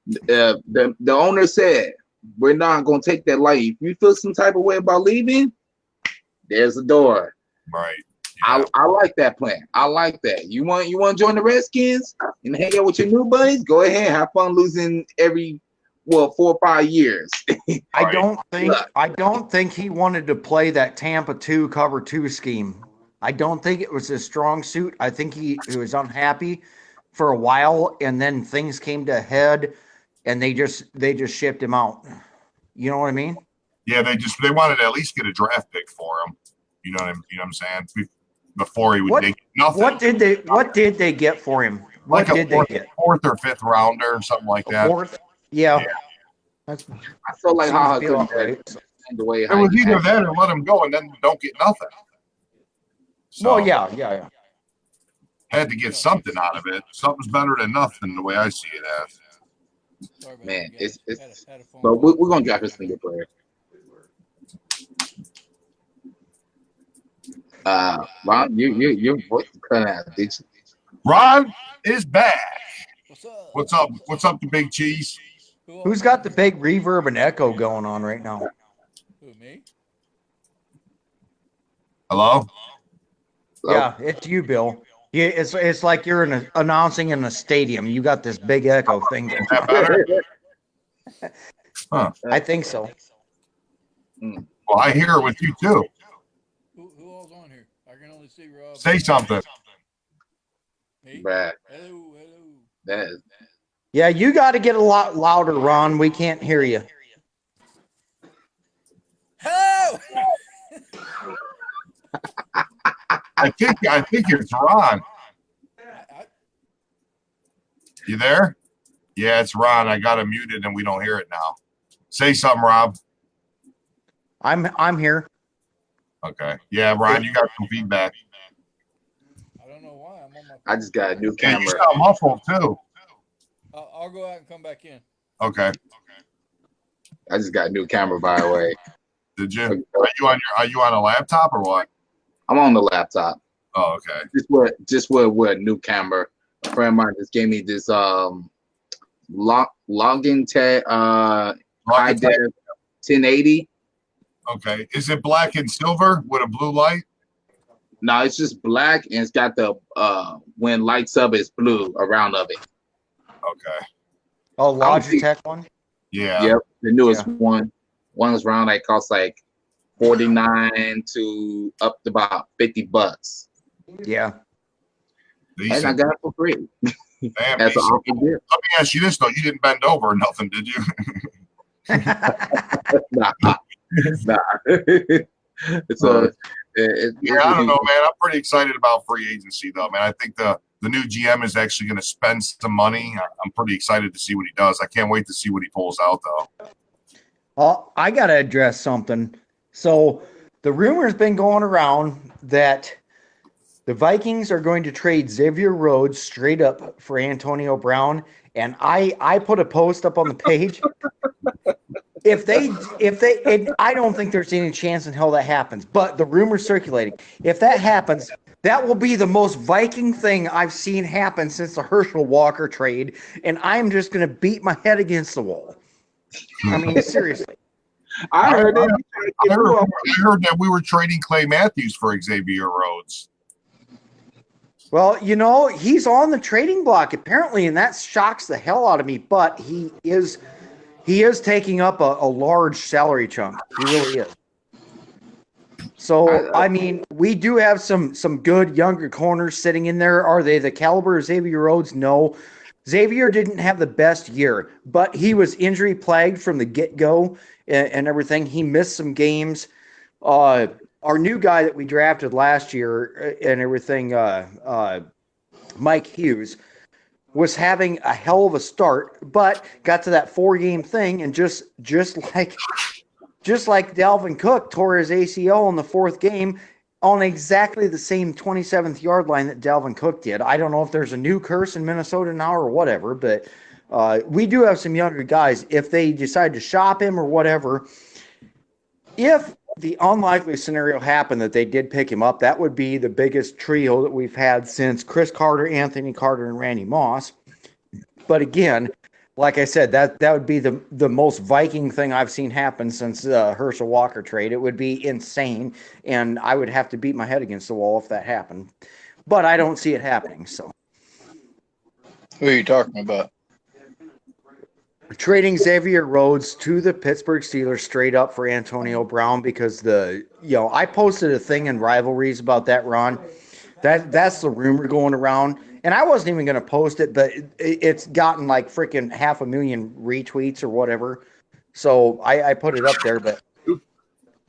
S4: The owner said, we're not gonna take that light. If you feel some type of way about leaving, there's a door.
S3: Right. Yeah.
S4: I like that plan. I like that. You want to join the Redskins and hang out with your new buddies? Go ahead, have fun losing every 4 or 5 years.
S1: I don't think he wanted to play that Tampa 2 cover 2 scheme. I don't think it was his strong suit. I think he was unhappy for a while, and then things came to a head, and they just shipped him out. You know what I mean?
S3: Yeah, they wanted to at least get a draft pick for him. You know what I'm saying? Before he would take nothing.
S1: What did they get for him? What did they get?
S3: 4th or 5th rounder or something like that.
S1: 4th? Yeah.
S4: I feel like how
S1: the way
S3: it was either that or let him go and then don't get nothing. So,
S1: well, yeah.
S3: Had to get something out of it. Something's better than nothing, the way I see it as.
S4: Man, it's but we're gonna draft this single player. Ron, your voice is cut out, did you?
S3: Ron is back. What's up? What's up, the big cheese?
S1: Who's got the big reverb and echo going on right now?
S5: Who, me?
S3: Hello?
S1: Yeah, it's you, Bill. Yeah, it's like you're announcing in a stadium. You got this big echo thing going on.
S3: Better? Huh.
S1: I think so.
S3: Well, I hear it with you too.
S5: Who all's on here? I can only see Rob.
S3: Say something.
S5: Me?
S4: Brad.
S5: Hello.
S4: That is.
S1: Yeah, you got to get a lot louder, Ron. We can't hear you.
S5: Hello.
S3: I think it's Ron. You there? Yeah, it's Ron. I got him muted and we don't hear it now. Say something, Rob.
S1: I'm here.
S3: Okay. Yeah, Ron, you got some feedback.
S5: I don't know why. I'm on my.
S4: I just got a new
S3: Yeah,
S4: camera.
S3: you sound muffled too.
S5: I'll go out and come back in.
S3: Okay.
S4: I just got a new camera, by the way.
S3: Did you? Are you on a laptop or what?
S4: I'm on the laptop.
S3: Oh, okay.
S4: Just with a new camera. A friend of mine just gave me this login tag high def 1080.
S3: Okay. Is it black and silver with a blue light?
S4: No, it's just black and it's got the when lights up it's blue around of it.
S3: Okay.
S1: Oh, Logitech one.
S3: Yeah.
S4: Yep, the newest one. One is around that costs like 49 to up to about $50.
S1: Yeah.
S4: And I got it for free.
S3: Damn,
S4: That's an awful gift.
S3: let me ask you this though: you didn't bend over or nothing, did you?
S4: Nah. It's
S3: Yeah, I don't know, man. I'm pretty excited about free agency, though, man. I think the new GM is actually going to spend some money. I'm pretty excited to see what he does. I can't wait to see what he pulls out, though.
S1: Oh, I got to address something. So the rumor's been going around that the Vikings are going to trade Xavier Rhodes straight up for Antonio Brown. And I put a post up on the page. If they, and I don't think there's any chance in hell that happens, but the rumor's circulating. If that happens, that will be the most Viking thing I've seen happen since the Herschel Walker trade, and I'm just going to beat my head against the wall. I mean, seriously.
S4: I heard it.
S3: I heard that we were trading Clay Matthews for Xavier Rhodes.
S1: Well, you know, he's on the trading block apparently, and that shocks the hell out of me, but he is taking up a large salary chunk. He really is. So, I mean, we do have some good younger corners sitting in there. Are they the caliber of Xavier Rhodes? No. Xavier didn't have the best year, but he was injury plagued from the get-go and everything. He missed some games. Our new guy that we drafted last year and everything, Mike Hughes, was having a hell of a start, but got to that 4-game thing and just like Dalvin Cook tore his ACL in the 4th game on exactly the same 27th yard line that Dalvin Cook did. I don't know if there's a new curse in Minnesota now or whatever, but we do have some younger guys. If they decide to shop him or whatever, if the unlikely scenario happened that they did pick him up, that would be the biggest trio that we've had since Chris Carter, Anthony Carter, and Randy Moss. But again, like I said, that would be the most Viking thing I've seen happen since Herschel Walker trade. It would be insane, and I would have to beat my head against the wall if that happened. But I don't see it happening. So,
S2: Who are you talking about?
S1: trading Xavier Rhodes to the Pittsburgh Steelers straight up for Antonio Brown because I posted a thing in Rivalries about that, Ron. That's the rumor going around. And I wasn't even going to post it, but it's gotten like freaking 500,000 retweets or whatever. So I put it up there, but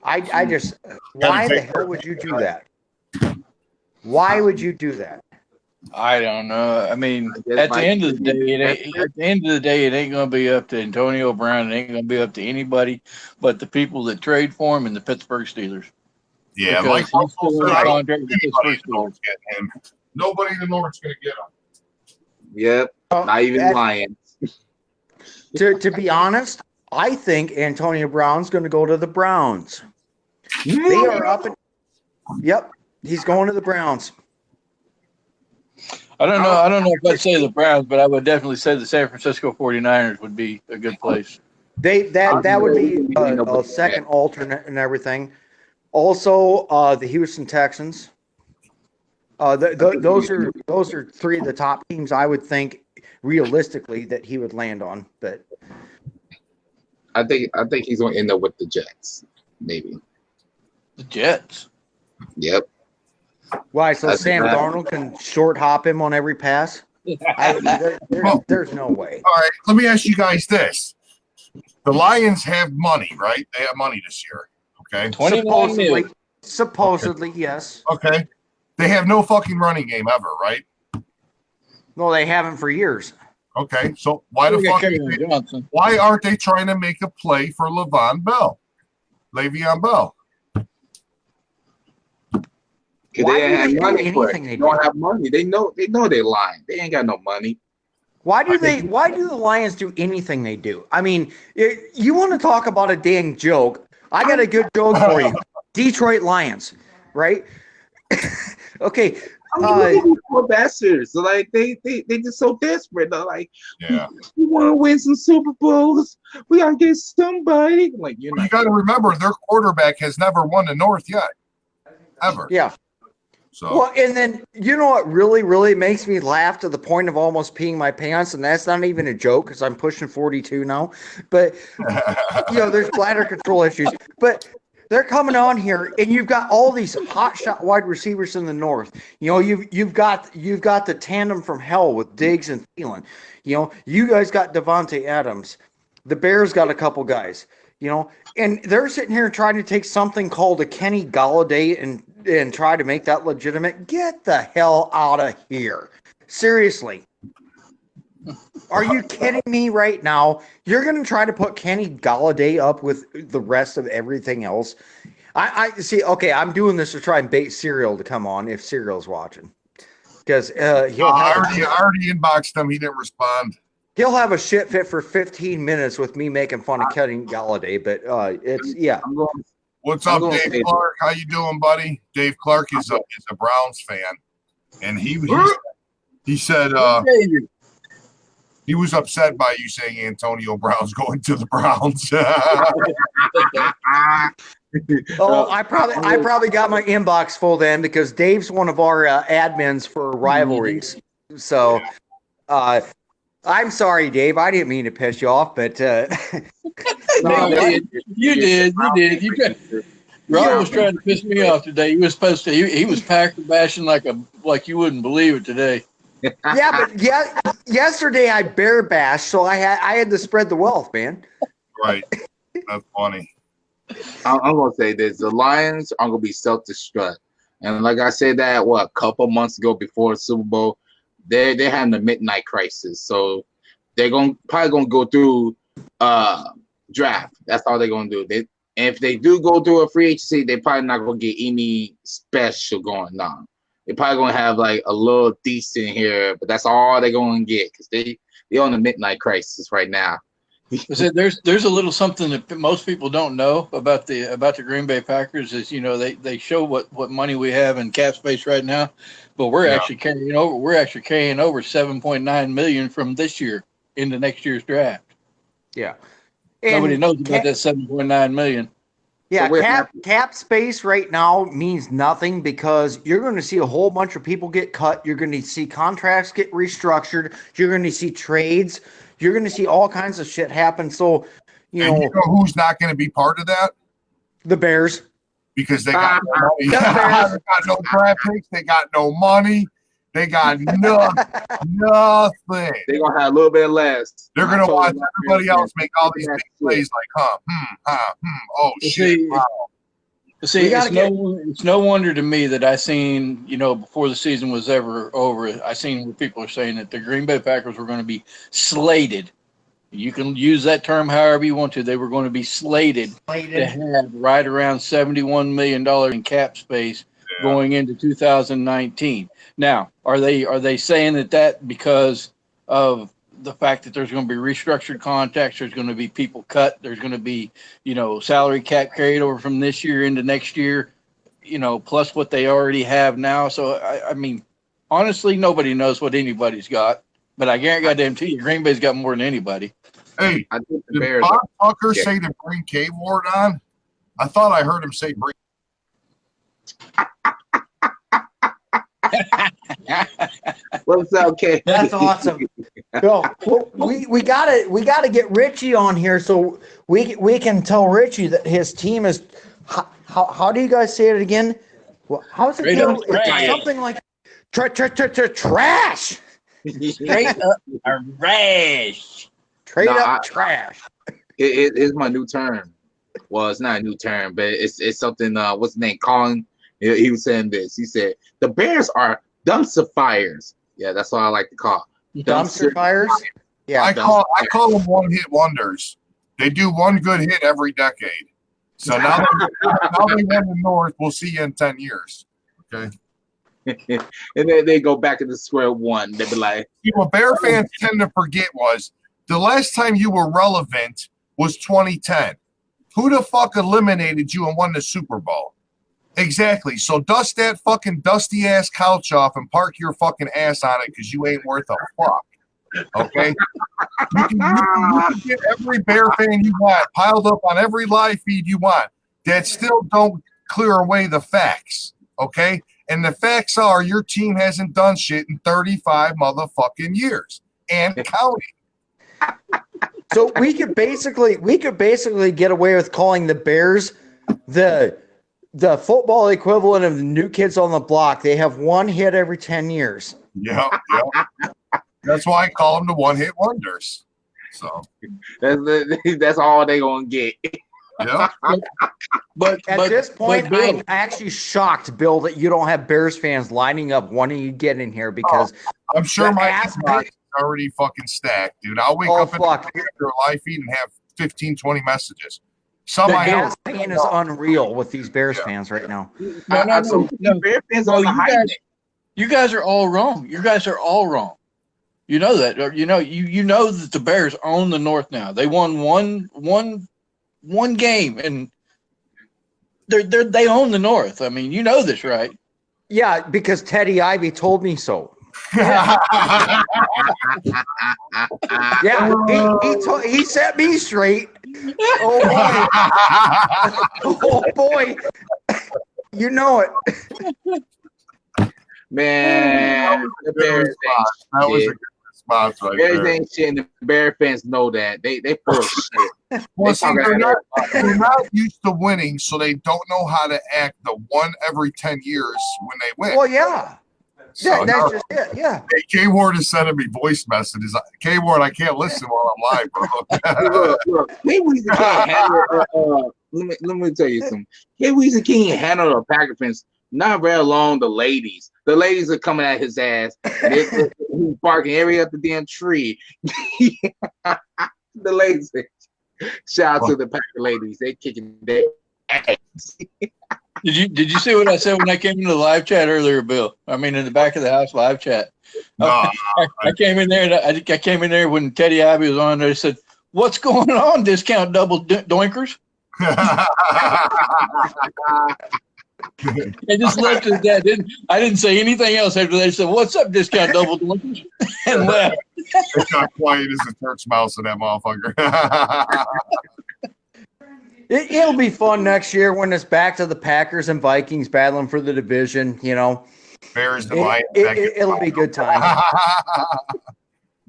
S1: I just, why the hell would you do that? Why would you do that?
S2: I don't know. I mean, at the end of the day, it ain't going to be up to Antonio Brown. It ain't going to be up to anybody but the people that trade for him and the Pittsburgh Steelers.
S3: Yeah,
S2: Because
S3: Mike
S2: he's still
S3: Russell
S2: in
S3: said,
S2: contract with the
S3: anybody in
S2: Pittsburgh
S3: the North's getting him. Nobody in the North's going to get him.
S4: Yep, not even Lions.
S1: To be honest, I think Antonio Brown's going to go to the Browns. They are up. Yep, he's going to the Browns.
S2: I don't know if I'd say the Browns, but I would definitely say the San Francisco 49ers would be a good place.
S1: That would be a second alternate and everything. Also, the Houston Texans. Those are 3 of the top teams I would think realistically that he would land on. But
S4: I think he's going to end up with the Jets, maybe.
S2: The Jets.
S4: Yep.
S1: Why? So Sam Darnold can short hop him on every pass? There's no way.
S3: All right, let me ask you guys this. The Lions have money, right? They have money this year, okay?
S2: 29 million.
S1: Supposedly, yes.
S3: Okay. They have no fucking running game ever, right?
S1: No, they haven't for years.
S3: Okay, so why aren't they trying to make a play for Le'Veon Bell?
S4: Because they ain't have money for it. They don't have money. They know they're lying. They ain't got no money.
S1: Why do the Lions do anything they do? I mean, you want to talk about a dang joke. I got a good joke for you. Detroit Lions, right? Okay.
S4: I mean, look at these poor bastards. So, like they just so desperate. They're like,
S3: Yeah.
S4: we want to win some Super Bowls. We gotta get somebody. I'm like, you're
S3: You
S4: not.
S3: got to remember, their quarterback has never won the North yet, ever.
S1: Yeah.
S3: So
S1: Well, and then you know what really, really makes me laugh to the point of almost peeing my pants, and that's not even a joke because I'm pushing 42 now. But there's bladder control issues. But they're coming on here, and you've got all these hot shot wide receivers in the north. You've got the tandem from hell with Diggs and Thielen. You guys got Devontae Adams. The Bears got a couple guys. And they're sitting here trying to take something called a Kenny Golladay and try to make that legitimate. Get the hell out of here. Seriously. Are you kidding me right now? You're going to try to put Kenny Golladay up with the rest of everything else? I see. Okay, I'm doing this to try and bait Serial to come on if Serial's watching. Because
S3: I already inboxed him. He didn't respond.
S1: He'll have a shit fit for 15 minutes with me making fun of Kenny Golladay, but
S3: What's up, Dave Clark? How you doing, buddy? Dave Clark is a Browns fan, and he said he was upset by you saying Antonio Brown's going to the Browns.
S1: I probably got my inbox full then because Dave's one of our admins for rivalries. So, I'm sorry, Dave. I didn't mean to piss you off, but
S2: You did. Rob was trying to piss me off today. He was supposed to. He was Packer bashing like you wouldn't believe it today.
S1: Yesterday I bear bashed, so I had to spread the wealth, man.
S3: Right. That's funny.
S4: I'm gonna say this: the Lions are gonna be self-destruct, and like I said that a couple months ago before the Super Bowl, they're having the midnight crisis. So they're probably gonna go through draft. That's all they're gonna do. And if they do go through a free agency, they're probably not gonna get any special going on. They're probably gonna have like a little decent here, but that's all they're gonna get because they're on the midnight crisis right now.
S2: There's a little something that most people don't know about the Green Bay Packers is they show what money we have in cap space right now, but we're actually carrying over 7.9 million from this year into next year's draft.
S1: Yeah,
S2: nobody knows about that 7.9 million.
S1: Yeah, so cap space right now means nothing because you're going to see a whole bunch of people get cut. You're going to see contracts get restructured. You're going to see trades. You're going to see all kinds of shit happen. So, you know
S3: who's not going to be part of that?
S1: The Bears.
S3: Because they got no money. They got no draft picks. They got no money. They got nothing.
S4: They're going to have a little bit less.
S3: They're going to watch everybody else make all these big plays like, oh, shit. Wow.
S2: See, it's no wonder to me that I seen, before the season was ever over, I seen where people are saying that the Green Bay Packers were going to be slated. You can use that term however you want to. They were going to be slated to have right around $71 million in cap space going into 2019. Now, are they saying that because of the fact that there's going to be restructured contracts, there's going to be people cut, there's going to be, salary cap carried over from this year into next year, plus what they already have now. So, I mean, honestly, nobody knows what anybody's got, but I guarantee you Green Bay's got more than anybody.
S3: Hey, did Bob Tucker say to bring K Ward on? I thought I heard him say bring.
S4: What's up, K?
S1: That's awesome. Yo, we gotta get Richie on here so we can tell Richie that his team is. How do you guys say it again? Well, how's it go? It's something like trash.
S2: Straight up trash.
S1: Straight up trash.
S4: It's my new term. Well, it's not a new term, but it's something. What's his name? Colin. He was saying this. He said the Bears are dumpster fires. Yeah, that's what I like to call
S1: dumpster fires. Yeah,
S3: I call them one-hit wonders. They do one good hit every decade. So now they win the North. We'll see you in 10 years. Okay.
S4: And then they go back into square one. They be like,
S3: what Bear fans tend to forget was the last time you were relevant was 2010. Who the fuck eliminated you and won the Super Bowl? Exactly. So dust that fucking dusty ass couch off and park your fucking ass on it because you ain't worth a fuck. Okay? You can get every Bear fan you want piled up on every live feed you want. That still don't clear away the facts. Okay? And the facts are your team hasn't done shit in 35 motherfucking years and counting.
S1: So we could basically get away with calling the Bears the football equivalent of the New Kids on the Block. They have one hit every 10 years.
S3: Yeah. That's why I call them the one-hit wonders. So
S4: that's all they gonna get.
S3: yeah.
S2: But
S1: At this point,
S2: Bill,
S1: I'm actually shocked, Bill, that you don't have Bears fans lining up wanting you to get in here because
S3: I'm sure
S1: the
S3: my
S1: ass
S3: inbox
S1: bit-
S3: is already fucking stacked, dude. I'll wake
S1: Oh,
S3: up
S1: fuck.
S3: after a live feed and have 15, 20 messages.
S1: the
S3: Some I know.
S1: gas pain is unreal with these Bears fans right now.
S2: No.
S4: Bear fans
S2: No,
S4: on the
S2: you
S4: high
S2: guys-
S4: net.
S2: you guys are all wrong. You guys are all wrong. You know that. Or you know that the Bears own the North now. They won one game and they own the North. I mean, you know this, right?
S1: Yeah, because Teddy Ivy told me so. Yeah, he set me straight. Oh boy, oh boy, you know it.
S4: Man, the Bears
S3: That was a
S4: shit.
S3: good response right
S4: Bears
S3: there.
S4: ain't shit, and the Bear fans know that. They full of shit.
S3: Well, see,
S4: talking
S3: they're not used to winning, so they don't know how to act the one every 10 years when they win.
S1: Well, yeah,
S3: So,
S1: that's just it. Yeah.
S3: hey, K Ward is sending me voice messages. K Ward, I can't listen while I'm live, bro.
S4: Look, Kay Weezy can't handle. Let me tell you something. Kay Weezy can't handle the Packer fans. Not very long. The ladies are coming at his ass. He's barking every other damn tree. The ladies. Shout out to the Packer ladies. They kicking their ass.
S2: Did you see what I said when I came into the live chat earlier, Bill? I mean, in the back of the house live chat.
S3: No,
S2: I came in there. And I came in there when Teddy Ivy was on there. I said, "What's going on? Discount double doinkers?" I just left it at that. I didn't say anything else after that. I said, "What's up, discount double doinkers?" and left.
S3: It's not quiet as a church mouse in that motherfucker.
S1: It'll be fun next year when it's back to the Packers and Vikings battling for the division. You know,
S3: Bears the Lions.
S1: it'll be a good time.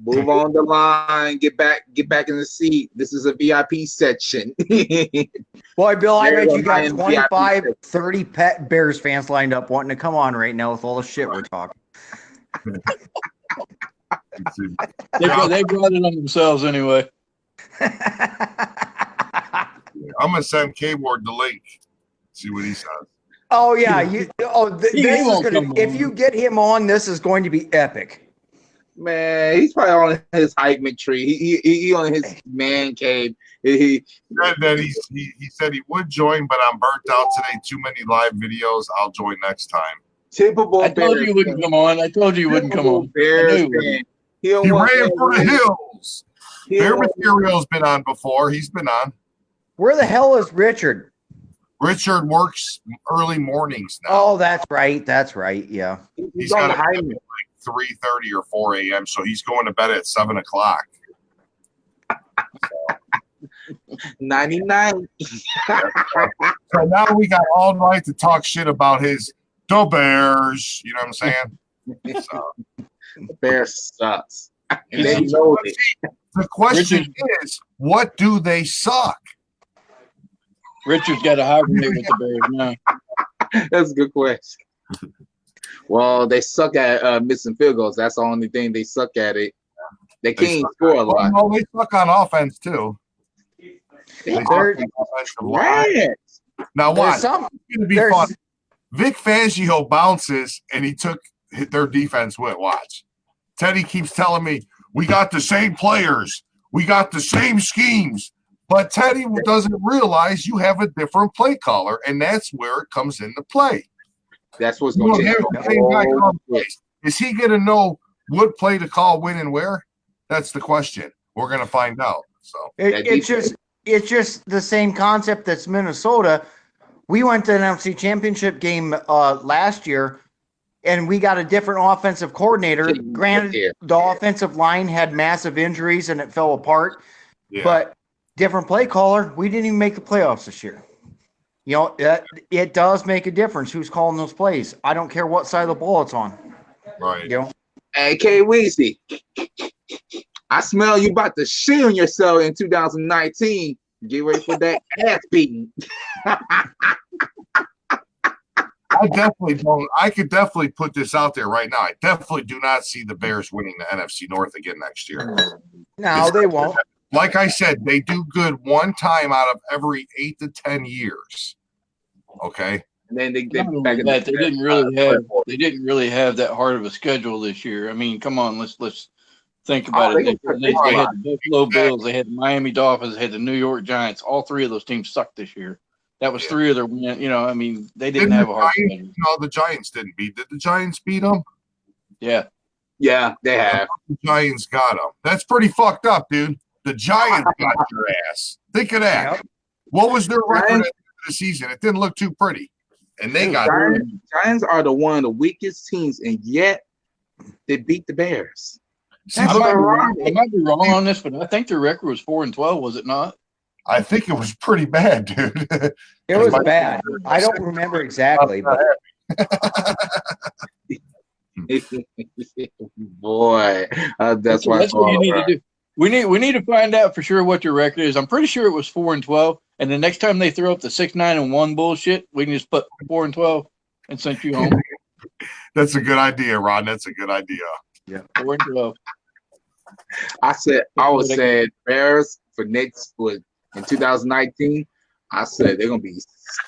S4: Move on the line. Get back in the seat. This is a VIP section.
S1: Boy, Bill, I bet you got
S4: Lions
S1: 25,
S4: VIP.
S1: 30 pet Bears fans lined up wanting to come on right now with all the shit we're talking.
S2: They brought it on themselves anyway.
S3: I'm gonna send K Ward the link. See what he says.
S1: Oh yeah,
S2: He
S1: this is
S2: won't
S1: gonna.
S2: come
S1: If
S2: on.
S1: you get him on, this is going to be epic.
S4: Man, he's probably on his hype tree. He on his man cave. He
S3: Said that he said he would join, but I'm burnt out today. Too many live videos. I'll join next time.
S4: typical
S2: I told you you wouldn't come on. I told you you wouldn't come on.
S4: Bears
S2: I knew.
S4: fan.
S3: He ran for the hills.
S4: He
S3: Bear
S4: don't want-
S3: Material's been on before. He's been on.
S1: Where the hell is Richard?
S3: Richard works early mornings now.
S1: Oh, that's right. That's right. Yeah.
S4: He's on the
S3: got
S4: hype.
S3: it at 3:30 or 4 a.m. So he's going to bed at 7 o'clock.
S4: 99.
S3: So now we got all night to talk shit about the Bears. You know what I'm saying? So,
S4: Bears sucks. And they know it.
S3: the question is, what do they suck?
S2: Richard's got to hibernate with the Bears now.
S4: That's a good question. Well, they suck at missing field goals. That's the only thing they suck at it. They can't score a lot.
S3: Well, they suck on offense too. They suck on
S1: There's-
S3: offensive line.
S4: Right.
S3: Now
S1: There's
S3: watch.
S1: some.
S3: It's gonna be
S1: There's
S3: fun. Vic Fangio bounces and he took their defense with. Watch. Teddy keeps telling me we got the same players, we got the same schemes, but Teddy doesn't realize you have a different play caller, and that's where it comes into play.
S4: That's what's
S3: You
S4: going
S3: don't
S4: to
S3: have
S4: change
S3: the
S4: the
S3: same guy
S4: whole
S3: calling
S4: shit.
S3: plays. Is he going to know what play to call when and where? That's the question. We're going to find out. So
S1: It's just it's just the same concept that's Minnesota. We went to an NFC Championship game last year, and we got a different offensive coordinator. Granted, the offensive line had massive injuries and it fell apart, but different play caller. We didn't even make the playoffs this year. You know, it does make a difference who's calling those plays. I don't care what side of the ball it's on.
S3: Right.
S1: You know?
S4: Hey, K Weezy, I smell you about to shit on yourself in 2019. Get ready for that ass beating.
S3: I definitely don't. I could definitely put this out there right now. I definitely do not see the Bears winning the NFC North again next year.
S1: No, they won't.
S3: Like I said, they do good one time out of every 8 to 10 years. Okay.
S4: And then they
S2: Not only that, they didn't really have that hard of a schedule this year. I mean, come on, let's think about it. They had the Buffalo Bills, they had the Miami Dolphins, they had the New York Giants. All three of those teams sucked this year. That was three of their wins. You know, I mean, they didn't have a hard schedule.
S3: No, the Giants didn't beat. Did the Giants beat them?
S2: Yeah.
S4: Yeah, they have.
S3: The Giants got them. That's pretty fucked up, dude. The Giants got your ass. Think of that. Yep. What was their record at the end of the season? It didn't look too pretty. And they got
S4: Giants are one of the weakest teams, and yet they beat the Bears.
S3: See,
S2: I might be wrong on this, but I think their record was 4-12, was it not?
S3: I think it was pretty bad, dude.
S1: It was bad. I don't remember exactly, but
S4: boy, that's what
S2: you need to do. We need to find out for sure what your record is. I'm pretty sure it was 4-12. And the next time they throw up the 6-9-1 bullshit, we can just put 4-12 and send you home.
S3: That's a good idea, Ron. That's a good idea.
S2: Yeah, 4-12.
S4: I said Bears for next in 2019. I said they're gonna be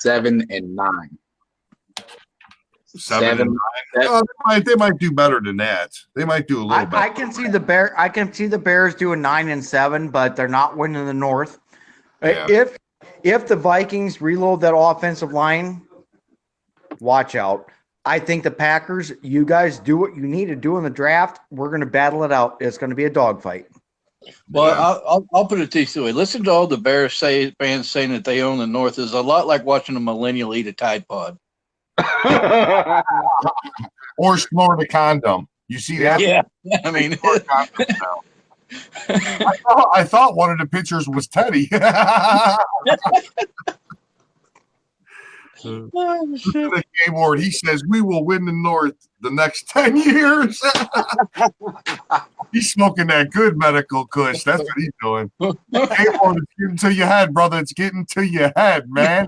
S4: 7-9.
S3: 7-9. They might do better than that. They might do a little better.
S1: I can see the Bears doing 9-7, but they're not winning the North. Yeah. If the Vikings reload that offensive line, watch out. I think the Packers, you guys do what you need to do in the draft. We're going to battle it out. It's going to be a dogfight.
S2: Well, I'll put it this way. Listen to all the Bears fans saying that they own the North is a lot like watching a millennial eat a Tide Pod.
S3: Or snort a condom. You see that?
S2: Yeah. I mean,
S3: I thought one of the pictures was Teddy. The game board, he says we will win the North the next 10 years. He's smoking that good medical kush. That's what he's doing. Game board is getting to your head, brother. It's getting to your head, man.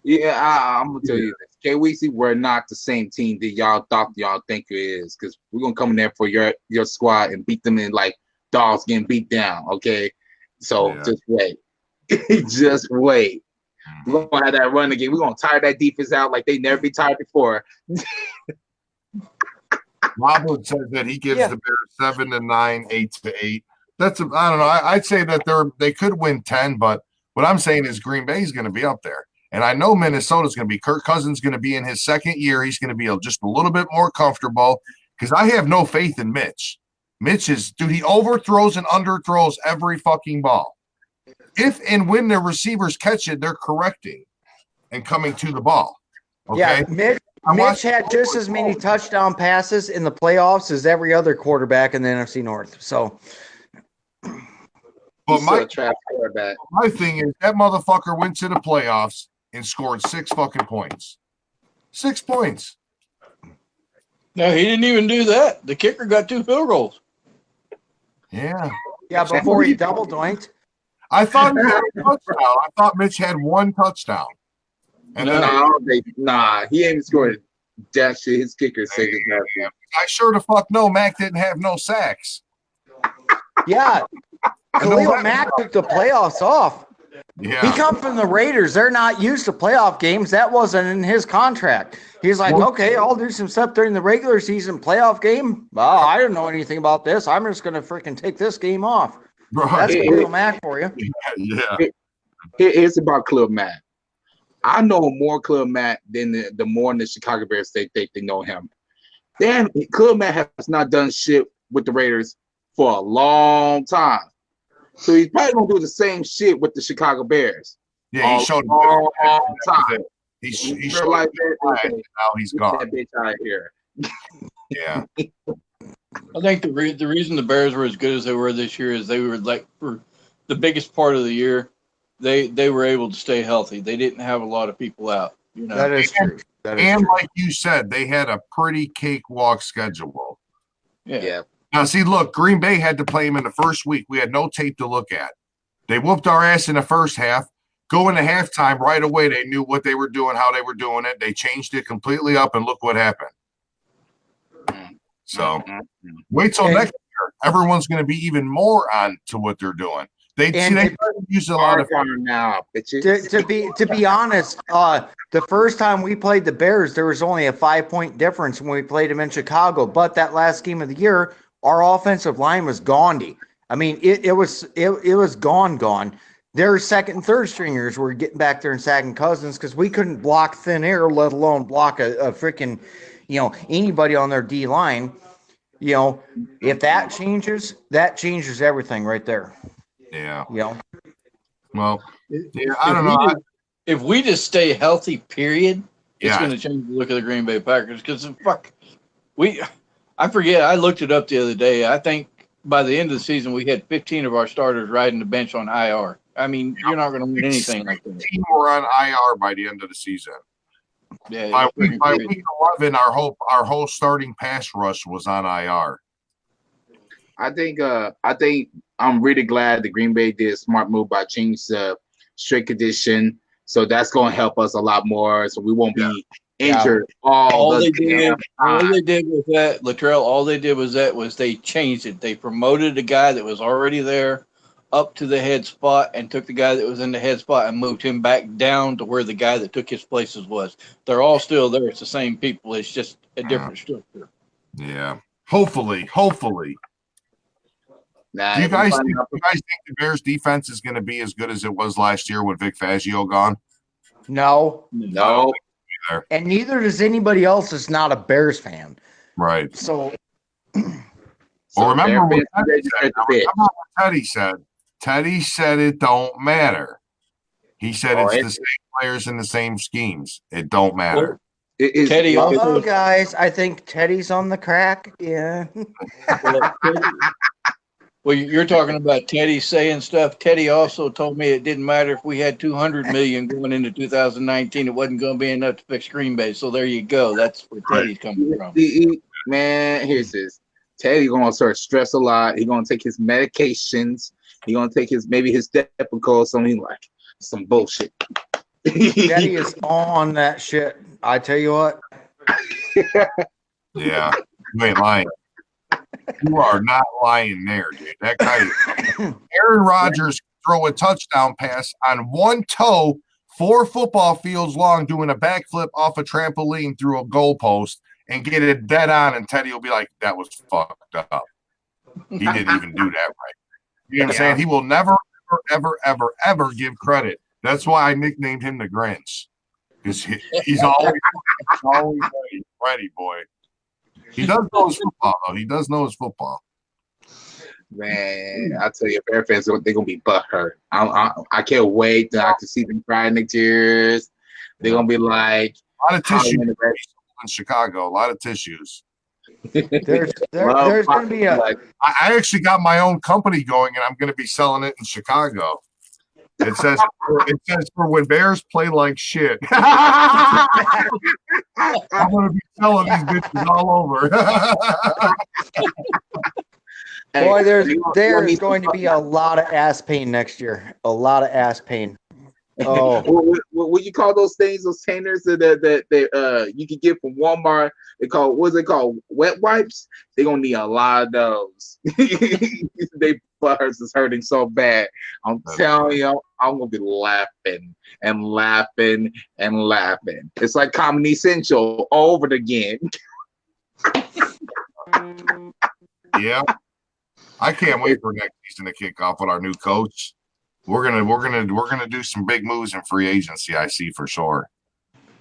S4: Yeah, I'm gonna tell you this. KWC, we're not the same team that y'all think it is, because we're gonna come in there for your squad and beat them in like dogs getting beat down. Okay, so just wait. Just wait. We're gonna have that run again. We're gonna tire that defense out like they never be tired before.
S3: Robert says that he gives the Bears 7-9, 8-8. That's I don't know. I'd say that they could win 10, but what I'm saying is Green Bay is going to be up there, and I know Minnesota's going to be. Kirk Cousins going to be in his second year. He's going to be just a little bit more comfortable because I have no faith in Mitch. Mitch is, dude. He overthrows and underthrows every fucking ball. If and when the receivers catch it, they're correcting and coming to the ball. Okay?
S1: Yeah, Mitch had just as many touchdown passes in the playoffs as every other quarterback in the NFC North. So,
S3: but my thing is that motherfucker went to the playoffs and scored 6 fucking points. 6 points.
S2: No, he didn't even do that. The kicker got 2 field goals.
S3: Yeah.
S1: Yeah, before he double doinked.
S3: I thought he had a touchdown. I thought Mitch had 1 touchdown.
S4: And he ain't scored that shit. His kicker said it.
S3: I sure the fuck know Mac didn't have no sacks.
S1: Yeah. Khalil Mack took the playoffs off.
S3: Yeah.
S1: He come from the Raiders. They're not used to playoff games. That wasn't in his contract. He's like, okay, I'll do some stuff during the regular season playoff game. Well, I don't know anything about this. I'm just going to freaking take this game off. Right. That's Khalil Mack for you.
S3: Yeah.
S4: It's about Khalil Mack. I know more Khalil Mack than the more in the Chicago Bears they know him. Damn, Khalil Mack has not done shit with the Raiders for a long time. So he's probably gonna do the same shit with the Chicago Bears.
S3: Yeah, he showed
S4: all time.
S3: He
S4: He
S3: showed
S4: like
S3: that, and now he's gone.
S4: that bitch out of here.
S3: Yeah.
S2: I think the reason the Bears were as good as they were this year is they were like for the biggest part of the year, they were able to stay healthy. They didn't have a lot of people out. You know,
S1: That is true. That is
S3: And
S1: true.
S3: like you said, they had a pretty cakewalk schedule.
S2: yeah.
S3: Now, see, look, Green Bay had to play him in the first week. We had no tape to look at. They whooped our ass in the first half. Go into halftime right away. They knew what they were doing, how they were doing it. They changed it completely up, and look what happened. So wait till next year. Everyone's going to be even more on to what they're doing. They use a lot of
S4: now, bitches.
S1: To be honest, the first time we played the Bears, there was only a 5-point difference when we played them in Chicago. But that last game of the year, our offensive line was gaudy. I mean, it was gone. Their second and third stringers were getting back there and sacking Cousins because we couldn't block thin air, let alone block a freaking, anybody on their D line. If that changes everything right there.
S3: Yeah.
S1: Well,
S3: yeah, I don't know.
S2: If we just stay healthy, period, it's
S3: Yeah.
S2: going to change the look of the Green Bay Packers. Because I forget. I looked it up the other day. I think by the end of the season, we had 15 of our starters riding the bench on IR. I mean, you're not going to win anything like that.
S3: Team were on IR by the end of the season.
S2: Yeah,
S3: By
S2: it's pretty crazy.
S3: week 11, our whole starting pass rush was on IR.
S4: I think I'm really glad the Green Bay did a smart move by changing the straight condition. So that's going to help us a lot more. So we won't be injured
S2: All
S4: the
S2: they did
S4: damn
S2: with that, Latrell, all they did was they changed it. They promoted a guy that was already there up to the head spot and took the guy that was in the head spot and moved him back down to where the guy that took his places was. They're all still there. It's the same people. It's just a different structure.
S3: Yeah. Hopefully.
S4: Nah,
S3: Do you guys think the Bears defense is going to be as good as it was last year with Vic Fangio gone?
S1: no.
S4: No.
S1: And neither does anybody else that's not a Bears fan.
S3: Right.
S1: So
S3: Well, remember what
S4: Bears-
S3: Teddy said? Teddy said it don't matter. He said it's the same players and the same schemes. It don't matter.
S2: Teddy
S1: hello,
S2: also,
S1: guys. I think Teddy's on the crack. Yeah.
S2: well, you're talking about Teddy saying stuff. Teddy also told me it didn't matter if we had 200 million going into 2019. It wasn't going to be enough to fix Green Bay. So there you go. That's where Teddy's coming from.
S4: Man, here's this. Teddy gonna start to stress a lot. He gonna take his medications. He gonna take his Depakote, something like some bullshit.
S1: Teddy is on that shit. I tell you what.
S3: Yeah. You ain't lying. You are not lying there, dude. That guy, Aaron Rodgers throw a touchdown pass on one toe, 4 football fields long, doing a backflip off a trampoline through a goalpost and get it dead on, and Teddy will be like, that was fucked up. He didn't even do that right. You know what I'm saying? He will never, ever give credit. That's why I nicknamed him the Grinch. Because he's always ready, boy. He does know his football, though. He does know his football.
S4: Man, I tell you, Bear fans, they're gonna be butthurt. I can't wait to see them cry next year. They're gonna be like,
S3: a lot of tissues in Chicago. A lot of tissues.
S1: There's going to be a.
S3: I actually got my own company going, and I'm going to be selling it in Chicago. It says for when Bears play like shit. I'm going to be selling these bitches all over.
S1: Boy, there's going to be a lot of ass pain next year. A lot of ass pain. Oh,
S4: what you call those things? Those containers that you can get from Walmart. What's it called? Wet wipes. They're gonna need a lot of those. They butthurts is hurting so bad. I'm telling you, I'm gonna be laughing and laughing and laughing. It's like Comedy Central all over again.
S3: Yeah, I can't wait for next season to kick off with our new coach. We're gonna do some big moves in free agency. I see for sure.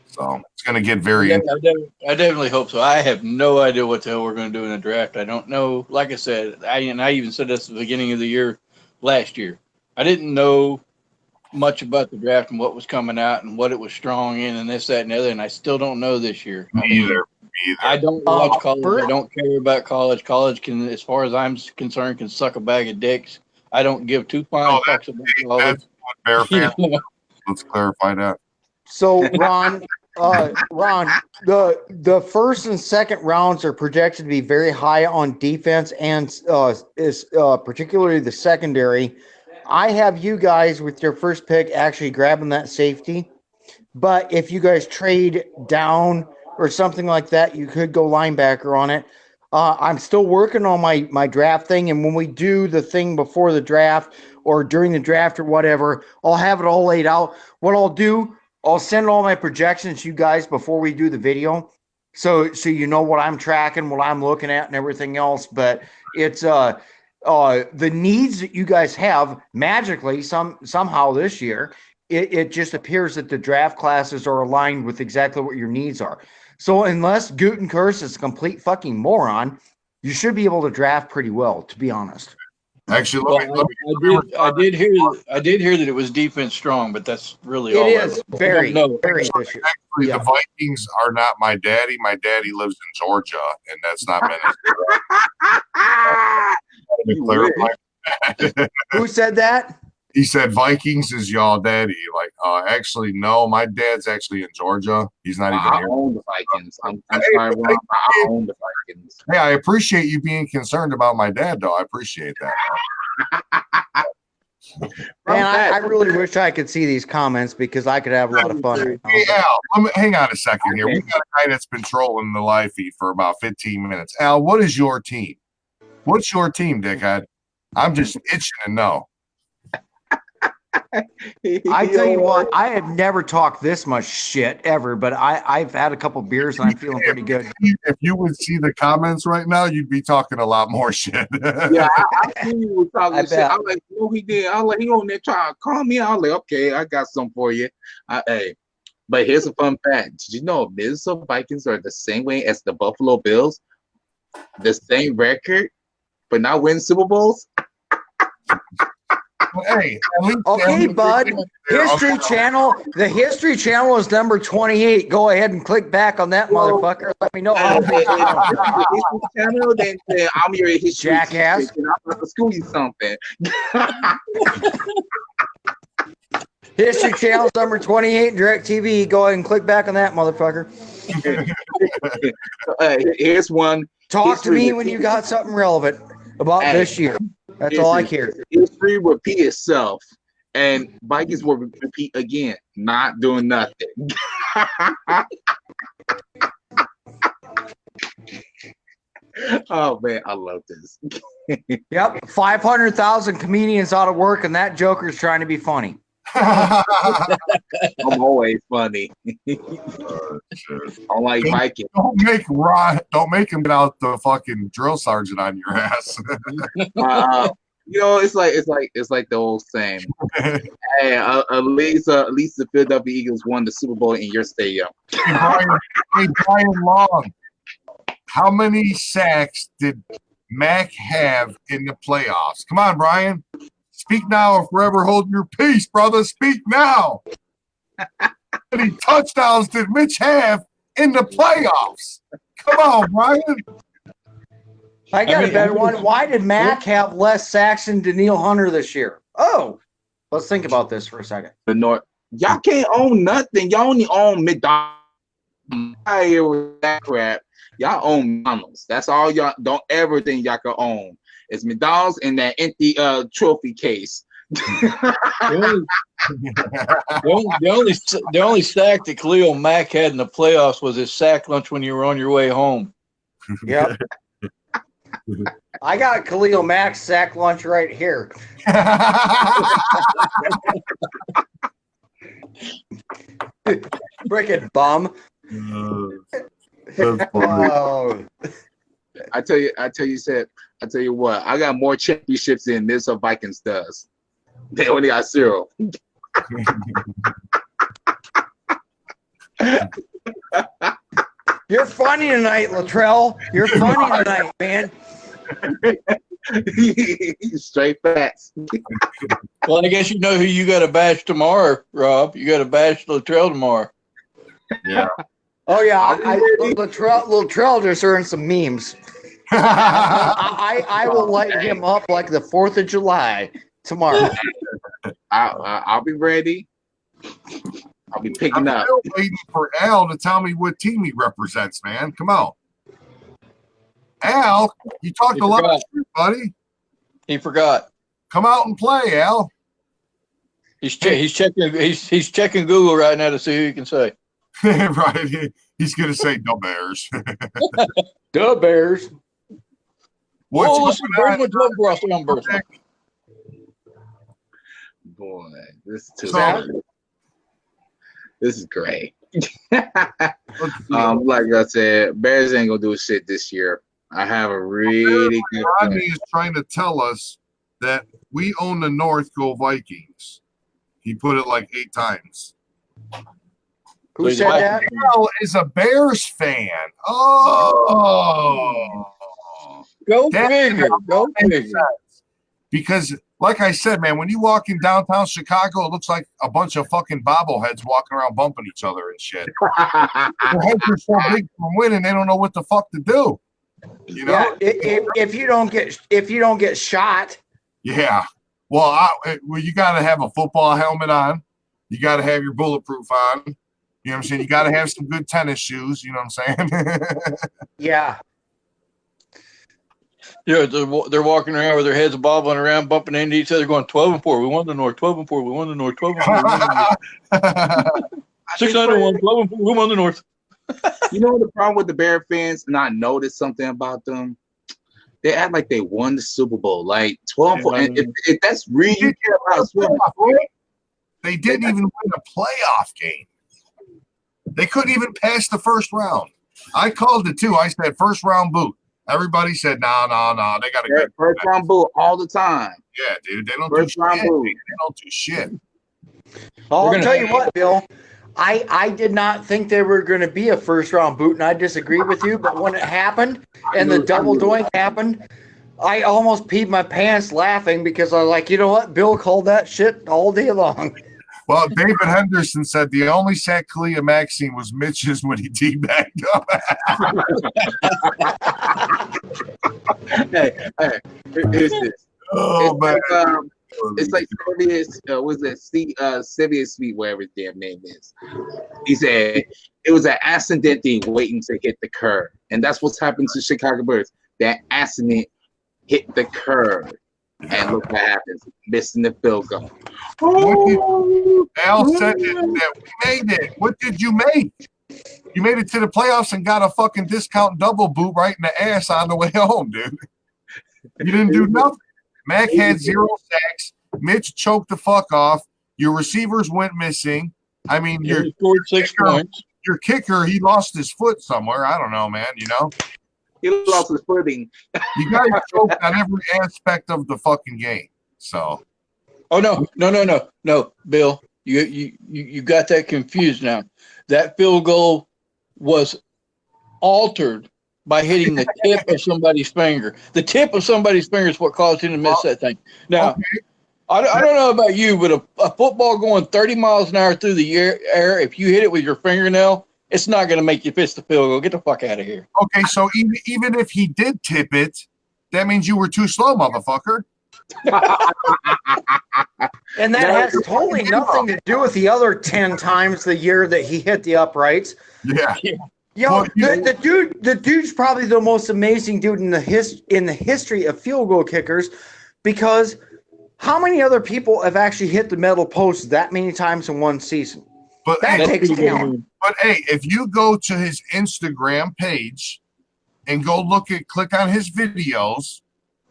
S3: So it's gonna get very.
S2: I definitely hope so. I have no idea what the hell we're going to do in the draft. I don't know. Like I said, I even said this at the beginning of the year. last year. I didn't know much about the draft and what was coming out and what it was strong in and this, that, and the other. And I still don't know this year. I mean,
S3: Either.
S2: I don't watch college.
S1: Bert?
S2: I don't care about college. College can, as far as I'm concerned, can suck a bag of dicks. I don't give two flying fucks about college.
S3: That's what Bear fan. Let's clarify that.
S1: So Ron, the first and second rounds are projected to be very high on defense and particularly the secondary. I have you guys with your first pick actually grabbing that safety, but if you guys trade down or something like that, you could go linebacker on it. I'm still working on my draft thing, and when we do the thing before the draft or during the draft or whatever, I'll have it all laid out. What I'll do, I'll send all my projections to you guys before we do the video, so you know what I'm tracking, what I'm looking at, and everything else. But it's the needs that you guys have magically somehow this year. It just appears that the draft classes are aligned with exactly what your needs are. So unless Gutekunst is a complete fucking moron, you should be able to draft pretty well, to be honest.
S3: Actually,
S2: I did hear that it was defense strong, but that's really all.
S1: It is very this year.
S3: Actually,
S1: Yeah.
S3: the Vikings are not my daddy. My daddy lives in Georgia, and that's not meant to clarify.
S1: Who said that?
S3: He said Vikings is y'all daddy. Like, actually, no, my dad's actually in Georgia. He's not even
S4: I
S3: here.
S4: own the Vikings. I'm sorry, Ron. I own the Vikings.
S3: Hey, I appreciate you being concerned about my dad, though. I appreciate that.
S1: Man, I really wish I could see these comments because I could have a lot of fun right
S3: Hey,
S1: now.
S3: Al, hang on a second here. We got a guy that's been trolling the live feed for about 15 minutes. Al, what is your team? What's your team, dickhead? I'm just itching to know.
S1: I tell you what, I have never talked this much shit ever, but I've had a couple beers and I'm feeling pretty good.
S3: If you would see the comments right now, you'd be talking a lot more shit.
S4: Yeah, I see you was talking
S1: I
S4: shit.
S1: bet.
S4: I'm like, no, he did. I like, he on there trying to call me. I'm like, okay, I got some for you. Hey, but here's a fun fact. Did you know Minnesota Vikings are the same way as the Buffalo Bills? The same record, but not win Super Bowls?
S3: Hey, at least
S1: Okay, bud. History Channel. The History Channel is number 28. Go ahead and click back on that motherfucker. Let me know how
S4: History Channel, then I'm your history
S1: Jackass.
S4: teacher, and I'm about to school you something.
S1: History Channel's number 28. DirecTV. Go ahead and click back on that motherfucker.
S4: Here's one.
S1: Talk to me when you got something relevant about this year. That's all I care.
S4: History repeat itself, and Vikings will repeat again, not doing nothing. Oh man, I love this.
S1: Yep. 500,000 comedians out of work, and that Joker's trying to be funny.
S4: I'm always funny. I like Vikings.
S3: Don't make him get out the fucking drill sergeant on your ass.
S4: You know, it's like the old saying. Hey, at least the Philadelphia Eagles won the Super Bowl in your stadium.
S3: Hey, Brian Long, how many sacks did Mac have in the playoffs? Come on, Brian. Speak now or forever hold your peace, brother. Speak now. How many touchdowns did Mitch have in the playoffs? Come on, Brian.
S1: I got a better one. Why did Mac have less sacks than Daniil Hunter this year? Oh, let's think about this for a second.
S4: The North, y'all can't own nothing. Y'all only own McDonald's. I hear with that crap. Y'all own McDonald's. That's all y'all. Don't ever think y'all can own. It's McDonald's in that empty trophy case.
S2: The only sack that Khalil Mack had in the playoffs was his sack lunch when you were on your way home.
S1: Yep. I got Khalil Mack's sack lunch right here. Freaking bum. Oh.
S4: I tell you what, I got more championships than Minnesota Vikings does. They only got 0.
S1: You're funny tonight, Latrell. You're funny tonight, man.
S4: Straight facts.
S2: Well, I guess you know who you got to bash tomorrow, Rob. You got to bash Latrell tomorrow.
S3: Yeah.
S1: Oh yeah,
S4: I'll be ready.
S1: Latrell just earned some memes. I will light him up like the 4th of July tomorrow.
S4: I'll be ready. I'll be picking
S3: I'm
S4: up.
S3: still waiting for Al to tell me what team he represents, man. Come on. Al, you talked a lot of shit, buddy.
S2: He forgot.
S3: Come out and play, Al.
S2: He's checking Google right now to see who he can say.
S3: Right. He's going to say the Bears.
S1: The Bears.
S3: What's
S2: Oh, listen,
S3: going
S2: Birdman
S3: on?
S2: Club Cross on birthday.
S4: Boy, this is too
S3: So-
S4: much. This is great.
S3: Let's see.
S4: Like I said, Bears ain't gonna do shit this year. I have a really good
S3: Rodney
S4: feeling.
S3: is trying to tell us that we own the North, go Vikings. He put it like 8 times.
S1: Who said that?
S3: Al is a Bears fan. Oh.
S2: Go
S3: That-
S2: figure. Go figure.
S3: Because, like I said, man, when you walk in downtown Chicago, it looks like a bunch of fucking bobbleheads walking around bumping each other and shit. Their heads are so big from winning, they don't know what the fuck to do. You know?
S1: Yeah, if you don't get shot,
S3: Yeah. Well, you got to have a football helmet on. You got to have your bulletproof on. You know what I'm saying? You got to have some good tennis shoes. You know what I'm saying?
S1: yeah.
S2: Yeah, they're walking around with their heads bobbling around, bumping into each other, going 12-4. We won the North. 12-4. We won the North. 12-4. We won the North. 6-1. 12-4. We won the North.
S4: You know the problem with the Bear fans, and I noticed something about them. They act like they won the Super Bowl, like 12. And if that's really you care about swimming,
S3: They didn't even win a playoff game. They couldn't even pass the first round. I called it too. I said first round boot. Everybody said no. They got a good
S4: first round boot all the time.
S3: Yeah, dude. They don't
S4: First
S3: do
S4: round
S3: shit.
S4: boot.
S3: They don't do shit.
S1: I'll
S2: gonna-
S1: tell you what, Bill. I did not think they were going to be a first round boot, and I disagree with you. But when it happened and the double doink happened, I almost peed my pants laughing because I was like, you know what? Bill called that shit all day long.
S3: Well, David Henderson said the only sack Khalil Mack seen was Mitch's when he teabagged up.
S4: Hey, here's this.
S3: Oh, man.
S4: It's like Sevius, was it Sevius Sweet, whatever his damn name is. He said it was an accident thing waiting to hit the curve. And that's what's happened to Chicago Bears. That accident hit the curve. And look what happens. Missing the field goal.
S3: Al said that we made it. What did you make? You made it to the playoffs and got a fucking discount double boot right in the ass on the way home, dude. You didn't do nothing. Mac had 0 sacks. Mitch choked the fuck off. Your receivers went missing. I mean,
S2: You scored 6 points.
S3: your kicker, he lost his foot somewhere. I don't know, man. You know,
S4: He lost his footing.
S3: you got choked on every aspect of the fucking game. So,
S2: Oh no, Bill, you got that confused now. That field goal was altered by hitting the tip of somebody's finger. The tip of somebody's finger is what caused him to miss that thing. Now,
S3: okay.
S2: I don't know about you, but a football going 30 miles an hour through the air, if you hit it with your fingernail, it's not going to make you miss the field goal. Get the fuck out of here.
S3: Okay, so even if he did tip it, that means you were too slow, motherfucker.
S1: And that has totally nothing to do with the other 10 times the year that he hit the uprights.
S3: Yeah.
S1: Yo,
S3: Well,
S1: the dude's probably the most amazing dude in the history of field goal kickers, because how many other people have actually hit the metal post that many times in one season?
S3: But
S1: That
S3: hey,
S1: takes talent.
S3: but hey, if you go to his Instagram page and click on his videos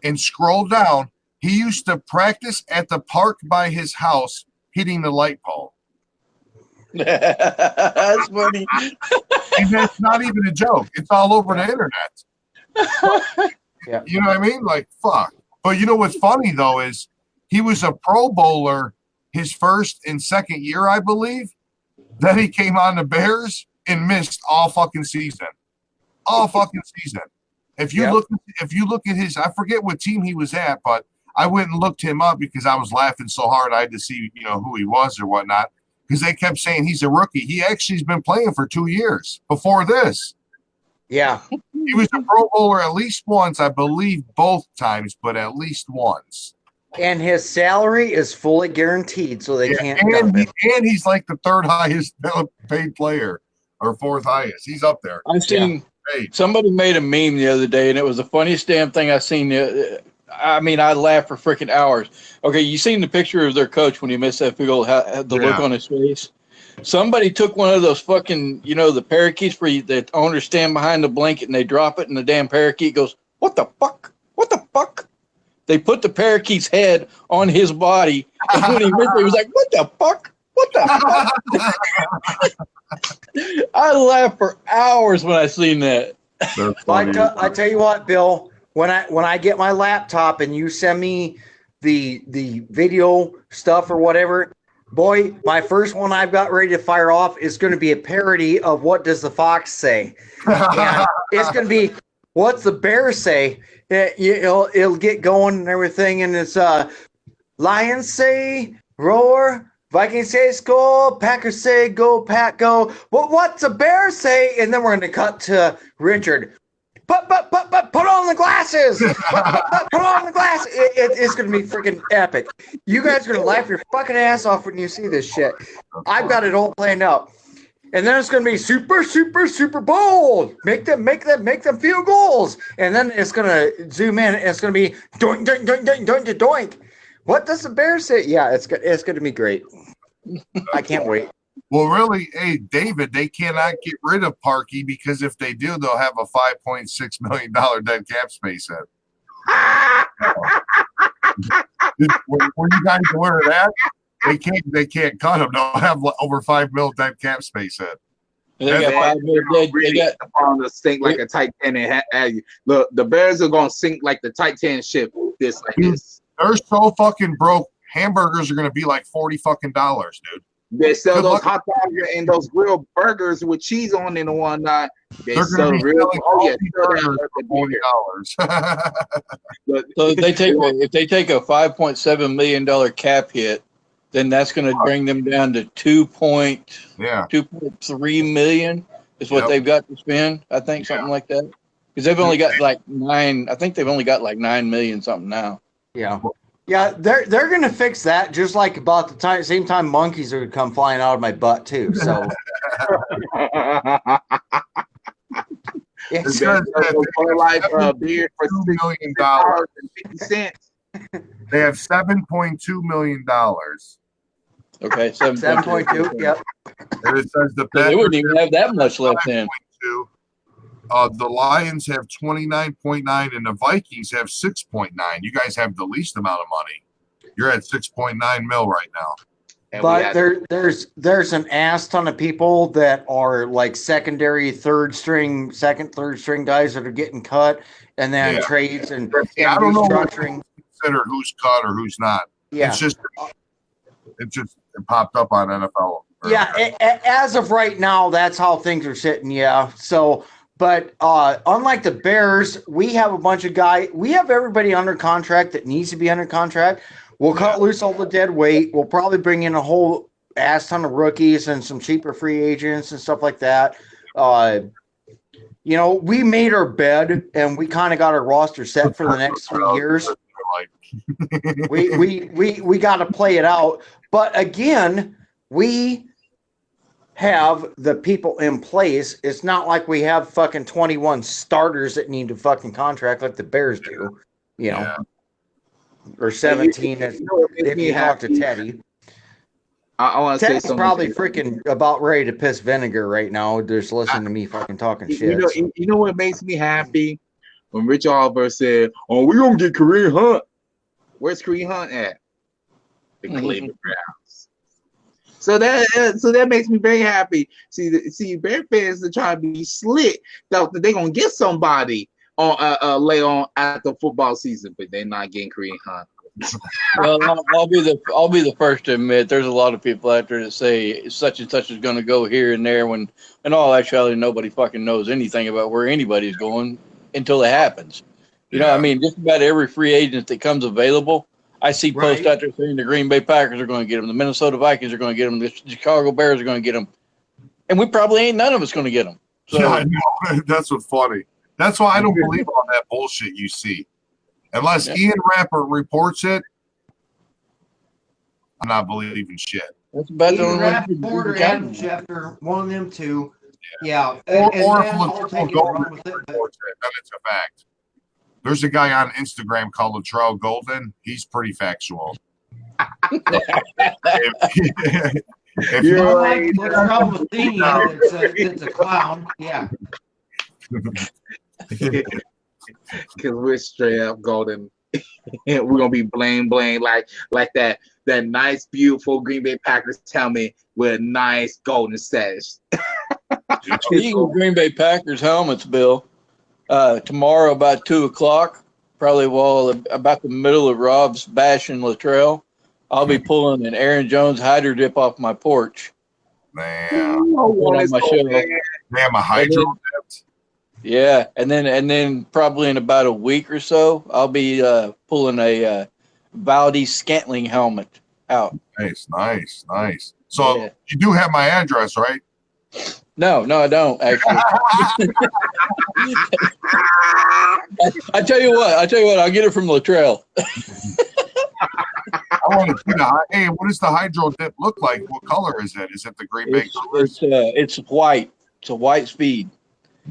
S3: and scroll down, he used to practice at the park by his house hitting the light pole.
S2: That's funny.
S3: And that's not even a joke. It's all over the internet.
S1: Yeah.
S3: You know what I mean? Like, fuck. But you know what's funny, though, is he was a Pro Bowler his first and second year, I believe. Then he came on the Bears and missed all fucking season. All fucking season. If you look at his, I forget what team he was at, but I went and looked him up because I was laughing so hard I had to see, who he was or whatnot. Because they kept saying he's a rookie. He actually has been playing for 2 years before this.
S1: Yeah.
S3: He was a Pro Bowler at least once, I believe both times, but at least once.
S1: And his salary is fully guaranteed, so they can't dump him.
S3: And he's like the third highest paid player or fourth highest. He's up there.
S2: I've seen somebody made a meme the other day, and it was the funniest damn thing I've seen. I mean, I laughed for freaking hours. Okay, you seen the picture of their coach when he missed that field goal, the look on his face? Somebody took one of those fucking, the parakeets where the owners stand behind the blanket and they drop it, and the damn parakeet goes, "What the fuck? What the fuck?" They put the parakeet's head on his body, and when he missed it, he was like, "What the fuck? What the fuck?" I laughed for hours when I seen that.
S1: I tell you what, Bill, when I get my laptop and you send me the video stuff or whatever, boy, my first one I've got ready to fire off is going to be a parody of What Does the Fox Say? And it's going to be, what's the bear say? It'll get going and everything, and it's Lions say roar, Vikings say score, Packers say go Pack go. Well, what's a bear say? And then we're going to cut to Richard. Put on the glasses. Put on the glasses. It's going to be freaking epic. You guys are going to laugh your fucking ass off when you see this shit. I've got it all planned out. And then it's going to be super, super, super bold. Make them field goals. And then it's going to zoom in. And it's going to be doink, doink, doink, doink, doink, doink. What does the bear say? Yeah, it's going to be great. I can't wait.
S3: Well, really, hey, David, they cannot get rid of Parkey because if they do, they'll have a $5.6 million dead cap space hit. Were you guys aware of that? They can't cut him. They'll have over $5 million dead cap space hit.
S2: They got $5 million. They got
S4: on to sink like a Titanic. The Bears are gonna sink like the Titanic ship. This.
S3: They're so fucking broke. Hamburgers are gonna be like $40 fucking, dude.
S4: They sell those hot dogs and those grilled burgers with cheese on it and whatnot.
S3: They're
S4: sell
S3: real.
S4: $40.
S2: So if they take a $5.7 million cap hit, then that's going to bring them down to 2.3 million is what they've got to spend. I think something like that, because they've only got like 9. I think they've only got like 9 million something now.
S1: Yeah. Yeah, they're going to fix that just like about the same time monkeys are going to come flying out of my butt too. So
S4: it's like beer for $6 million and 50 cents.
S3: They have $7.2 million.
S2: Okay,
S1: 7.2. Yep.
S3: And it says
S2: they wouldn't even have that much left then.
S3: The Lions have 29.9 and the Vikings have 6.9. You guys have the least amount of money. You're at 6.9 mil right now.
S1: But there's an ass ton of people that are like secondary, third string guys that are getting cut, and then trades and
S3: I don't know
S1: restructuring.
S3: Consider who's cut or who's not.
S1: Yeah,
S3: it popped up on NFL.
S1: As of right now, that's how things are sitting. Yeah, so. But unlike the Bears, we have a bunch of guys. We have everybody under contract that needs to be under contract. We'll cut loose all the dead weight. We'll probably bring in a whole ass ton of rookies and some cheaper free agents and stuff like that. We made our bed and we kind of got our roster set for the next 3 years. We got to play it out. But again, we have the people in place. It's not like we have fucking 21 starters that need to fucking contract like the Bears do, or 17 if you talk to Teddy.
S4: I want to say
S1: Teddy's
S4: something.
S1: probably freaking about ready to piss vinegar right now, just listening to me fucking talking shit.
S4: You know what makes me happy? When Rich Oliver said, "Oh, we're gonna get Kareem Hunt." Where's Kareem Hunt at? The Cleveland Browns. So that makes me very happy. See, Bear fans are trying to be slick. They're gonna get somebody on later on at the football season, but they're not getting Kareem Hunt.
S2: Well, I'll be the first to admit there's a lot of people out there that say such and such is going to go here and there when in all actuality nobody fucking knows anything about where anybody's going. until it happens. You know, I mean, just about every free agent that comes available, I see posts out there saying the Green Bay Packers are going to get him, the Minnesota Vikings are going to get him, the Chicago Bears are going to get him, and we probably ain't none of us going to get him. So,
S3: yeah, I know. That's what's funny. That's why I don't believe all that bullshit you see. Unless Ian Rappert reports it, I'm not believing shit.
S2: that's about the
S1: Either
S2: only one.
S1: Rappaport or Adam Schefter, one of them two. Yeah.
S3: Or
S1: And
S3: if
S1: then I'll
S3: Latrell
S1: take it
S3: Golden
S1: along with it, but-
S3: reports it, then it's a fact. There's a guy on Instagram called Latrell Golden. He's pretty factual. If you
S1: Well, like Latrell Matheny, it's a clown. Yeah.
S4: Because we're straight up golden. We're gonna be bling like that nice, beautiful Green Bay Packers helmet with a nice golden sash.
S2: Speaking of Green Bay Packers helmets, Bill, tomorrow about 2:00, probably while about the middle of Rob's bashing Latrell, I'll be pulling an Aaron Jones hydro dip off my porch.
S3: damn,
S2: On my shelf.
S3: damn, a hydro dipped.
S2: Yeah, and then probably in about a week or so, I'll be pulling a Valdez Scantling helmet out.
S3: Nice. So
S2: Yeah.
S3: you do have my address, right?
S2: No, I don't actually. I tell you what, I'll get it from Latrell.
S3: I want to see hey, what does the hydro dip look like? What color is it? Is it the Green Bay colors?
S2: It's white. It's a white Speed,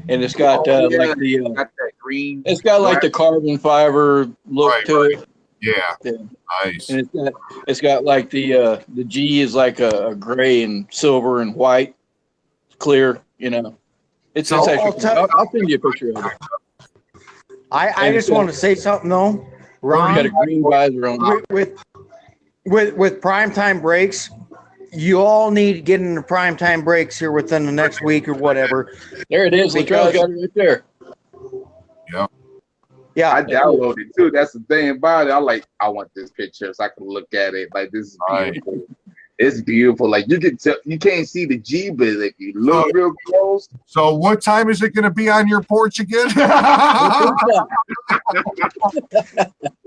S2: and it's got
S4: Oh,
S2: like the
S4: got that green.
S2: it's got like the carbon fiber look
S3: Right,
S2: to it.
S3: Yeah,
S2: Yeah.
S3: nice.
S2: And it's got like the G is like a gray and silver and white, clear. You know, it's
S1: So,
S2: actually. I'll send you a picture of it.
S1: I just want to say something though,
S2: You
S1: Ron.
S2: got a green visor on.
S1: With primetime breaks, you all need to get into primetime breaks here within the next week or whatever.
S2: There it is. Latrell's got it right there.
S1: Yeah,
S4: I downloaded it too. That's the thing about it. I want this picture so I can look at it. Like, this is beautiful. It's beautiful. Like, you can tell, you can't see the G, but if you look real close.
S3: So what time is it going to be on your porch again?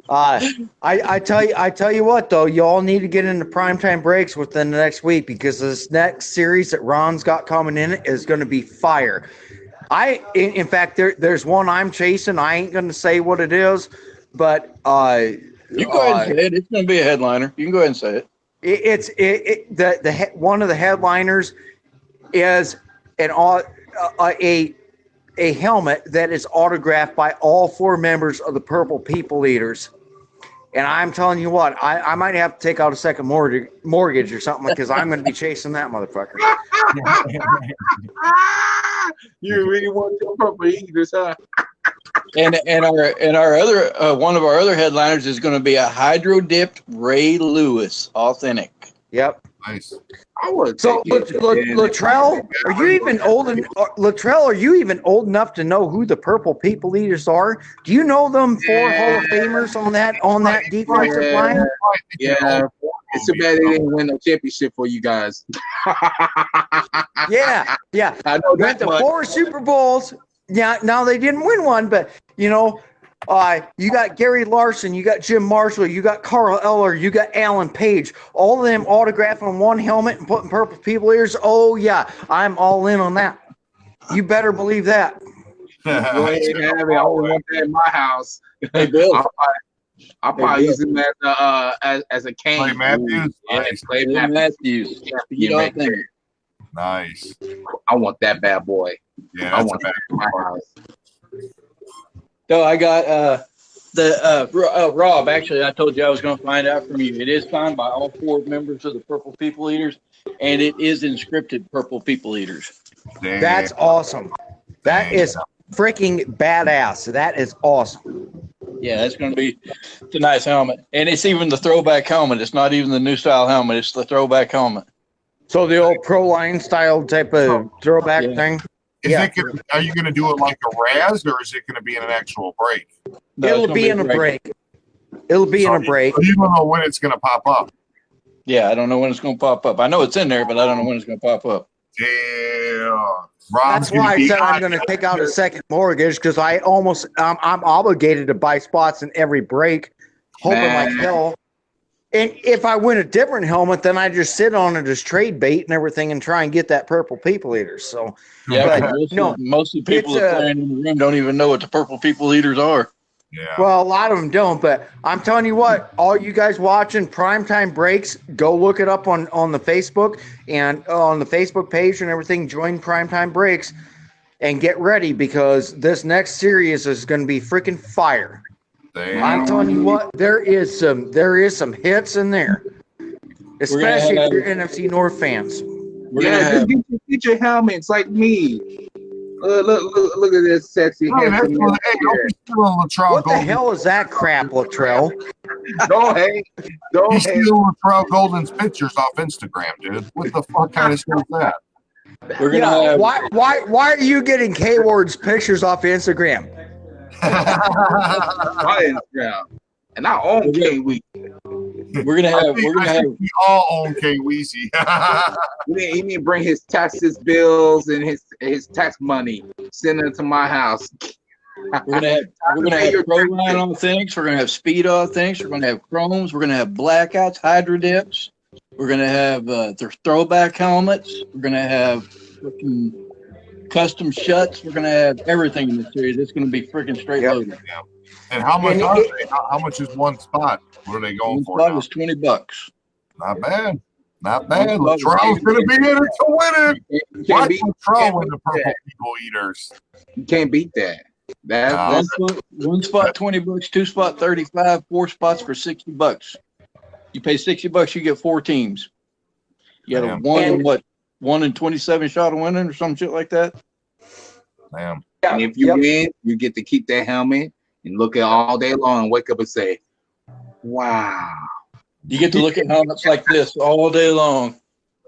S1: I tell you what though, you all need to get into primetime breaks within the next week because this next series that Ron's got coming in is going to be fire. In fact, there's one I'm chasing. I ain't going to say what it is, but
S2: You go ahead and say it. It's going to be a headliner. You can go ahead and say it.
S1: One of the headliners is a helmet that is autographed by all 4 members of the Purple People Eaters. And I'm telling you what, I might have to take out a second mortgage or something because I'm going to be chasing that motherfucker.
S4: You really want your Purple Eaters, huh?
S2: And our other one of our other headliners is going to be a hydro dipped Ray Lewis authentic.
S1: Yep.
S3: Nice.
S4: I would.
S1: So Latrell, are you even old? Latrell, are you even old enough to know who the Purple People Eaters are? Do you know them 4 Hall of Famers on that defensive line?
S4: Yeah. It's too bad they didn't win no championship for you guys.
S1: Yeah.
S4: I know
S1: Went
S4: that
S1: to
S4: much.
S1: 4 Super Bowls. Yeah. Now they didn't win one, but you know. You got Gary Larson, you got Jim Marshall, you got Carl Eller, you got Alan Page, all of them autographed on one helmet and putting Purple People ears. Oh yeah, I'm all in on that. You better believe that.
S4: Go ahead and have it. I don't want that in my house.
S2: Hey, Bill.
S4: I'll probably use him as a cane.
S3: Clay Matthews?
S4: Yeah,
S3: Nice.
S4: Clay
S2: Bill
S4: Matthews.
S2: Matthews. You
S4: right
S2: don't think.
S4: there.
S3: Nice.
S4: I want that bad boy.
S3: Yeah,
S4: I
S3: that's
S4: want
S3: a bad
S4: that in my house.
S2: So I got Rob. Actually, I told you I was going to find out from you. It is signed by all 4 members of the Purple People Eaters, and it is inscripted Purple People Eaters.
S3: Damn.
S1: That's awesome. That is freaking badass. That is awesome.
S2: Yeah, it's going to be it's a nice helmet, and it's even the throwback helmet. It's not even the new style helmet; it's the throwback helmet.
S1: So the old pro line style type of throwback thing.
S3: Are you going to do it like a Raz, or is it going to be in an actual break?
S2: No,
S1: It'll
S2: it's
S1: be in a break. It'll be in a break.
S3: You don't know when it's going to pop up.
S2: Yeah, I don't know when it's going to pop up. I know it's in there, but I don't know when it's going to pop up.
S3: Yeah.
S1: That's why I said I'm going to take out a second mortgage because I'm obligated to buy spots in every break, hoping like
S4: Man.
S1: hell. And if I win a different helmet, then I just sit on it as trade bait and everything and try and get that purple people eater. So
S2: Yeah,
S1: But,
S2: most of the people
S1: it's
S2: that are playing in the room don't even know what the purple people eaters are.
S3: Yeah.
S1: well, a lot of them don't, but I'm telling you what, all you guys watching Primetime Breaks, go look it up on the Facebook and on the Facebook page and everything. Join Primetime Breaks and get ready because this next series is going to be freaking fire. I'm telling you what, there is some hits in there, especially if you're NFC North fans.
S4: Just get your helmets like me. Look at this sexy
S3: Hey,
S4: handsome
S3: hey,
S4: man.
S3: don't be stealing Latrell
S1: What the
S3: Golden.
S1: hell is that crap, Latrell?
S4: Don't hate. Don't
S3: He's
S4: hate.
S3: stealing Latrell Golden's pictures off Instagram, dude. What the fuck kind of shit is that?
S2: We're gonna
S1: Yeah,
S2: have
S1: why are you getting K Ward's pictures off Instagram?
S4: My Instagram. And I own K-Week.
S2: we're gonna have
S3: We all own K Weezy.
S4: He need to bring his taxes bills and his tax money. Send it to my house.
S2: we're gonna have Proline on things. We're gonna have Speed on things. We're gonna have Chromes. We're gonna have Blackouts, Hydra Dips. We're gonna have their throwback helmets. We're gonna have freaking custom shuts. We're gonna have everything in the series. It's gonna be freaking straight loaded.
S3: And how much are they? How much is one spot? What are they going
S2: One
S3: for
S2: spot
S3: now?
S2: is $20.
S3: Not bad. Not bad.
S2: One spot
S3: Latrell's
S2: is
S3: going to be in it to win it.
S4: You
S3: Why
S4: can't beat,
S3: Latrell win the Purple People Eaters?
S4: you can't beat that. That's
S2: One spot $20, two spot 35, four spots for $60. You pay $60, you get 4 teams. You got a 1 in 27 shot of winning or some shit like that.
S3: Damn.
S4: and if you win, you get to keep that helmet and look at it all day long and wake up and say, wow.
S2: You get to look at helmets like this all day long.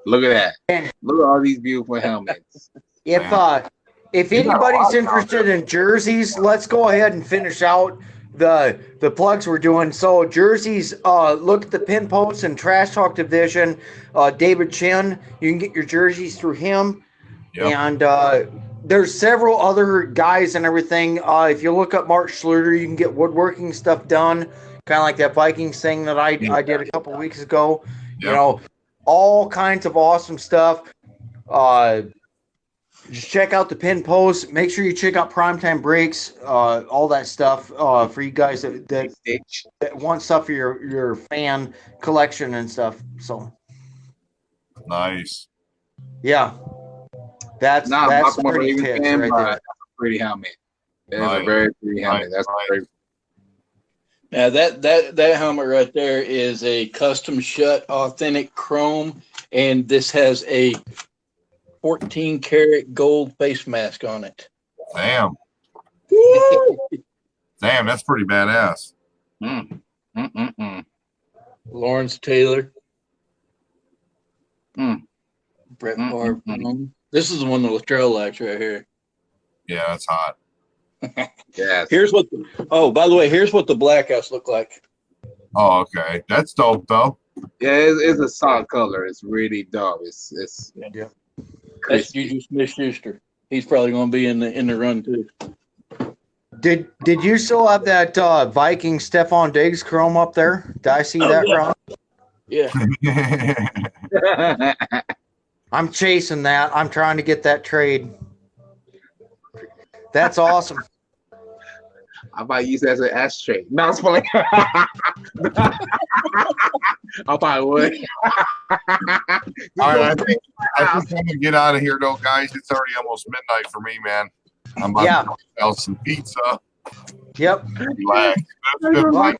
S4: Look at that. Look at all these beautiful helmets.
S1: If anybody's interested in jerseys, let's go ahead and finish out the plugs we're doing. So jerseys, look at the Pin Posts and Trash Talk division. David Chin, you can get your jerseys through him.
S3: Yep.
S1: And there's several other guys and everything. If you look up Mark Schluter, you can get woodworking stuff done, kind of like that Vikings thing that I did a couple weeks ago.
S3: Yep.
S1: You know, all kinds of awesome stuff. Just check out the Pin Post. Make sure you check out Primetime Breaks, all that stuff for you guys that want stuff for your fan collection and stuff. So,
S3: Nice.
S1: yeah, that's
S4: I'm a
S1: pretty
S4: Ravens
S1: tips
S4: fan,
S1: right
S4: but
S1: there.
S4: that's a pretty helmet. That is
S3: Right.
S4: a very pretty helmet.
S3: Right.
S4: That's
S3: Right.
S4: very
S2: Now that helmet right there is a custom shut authentic chrome, and this has a 14 karat gold face mask on it.
S3: Damn. Damn, that's pretty badass.
S2: Lawrence Taylor.
S4: Mm.
S2: Brett Favre. This is the one that Latrell likes right here.
S3: Yeah, that's hot.
S4: Yes.
S2: Here's what by the way, here's what the Blackouts look like.
S3: Oh, okay. That's dope, though.
S4: Yeah, it's a solid color. It's really dope. It's
S1: Yeah.
S2: That's
S4: crispy.
S2: Juju Smith-Schuster. He's probably going to be in the run too.
S1: Did you still have that Viking Stephon Diggs chrome up there? Did I see that wrong?
S2: Yeah.
S1: I'm chasing that. I'm trying to get that trade. That's awesome.
S4: I might use it as an ashtray. No, I'm playing. I probably would.
S3: All right, I think I'm gonna get out of here, though, guys. It's already almost midnight for me, man. I'm about to sell some pizza.
S1: Yep.
S3: Relax. That's good.
S4: Like,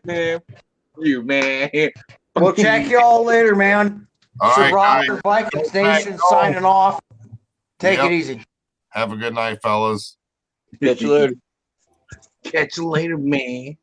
S4: man, you man.
S1: We'll check you all later, man.
S3: All right,
S1: Rock
S3: guys.
S1: Vikings Nation signing off. Take
S3: Yep.
S1: it easy.
S3: Have a good night, fellas.
S2: Catch you later.
S4: Catch you later, man.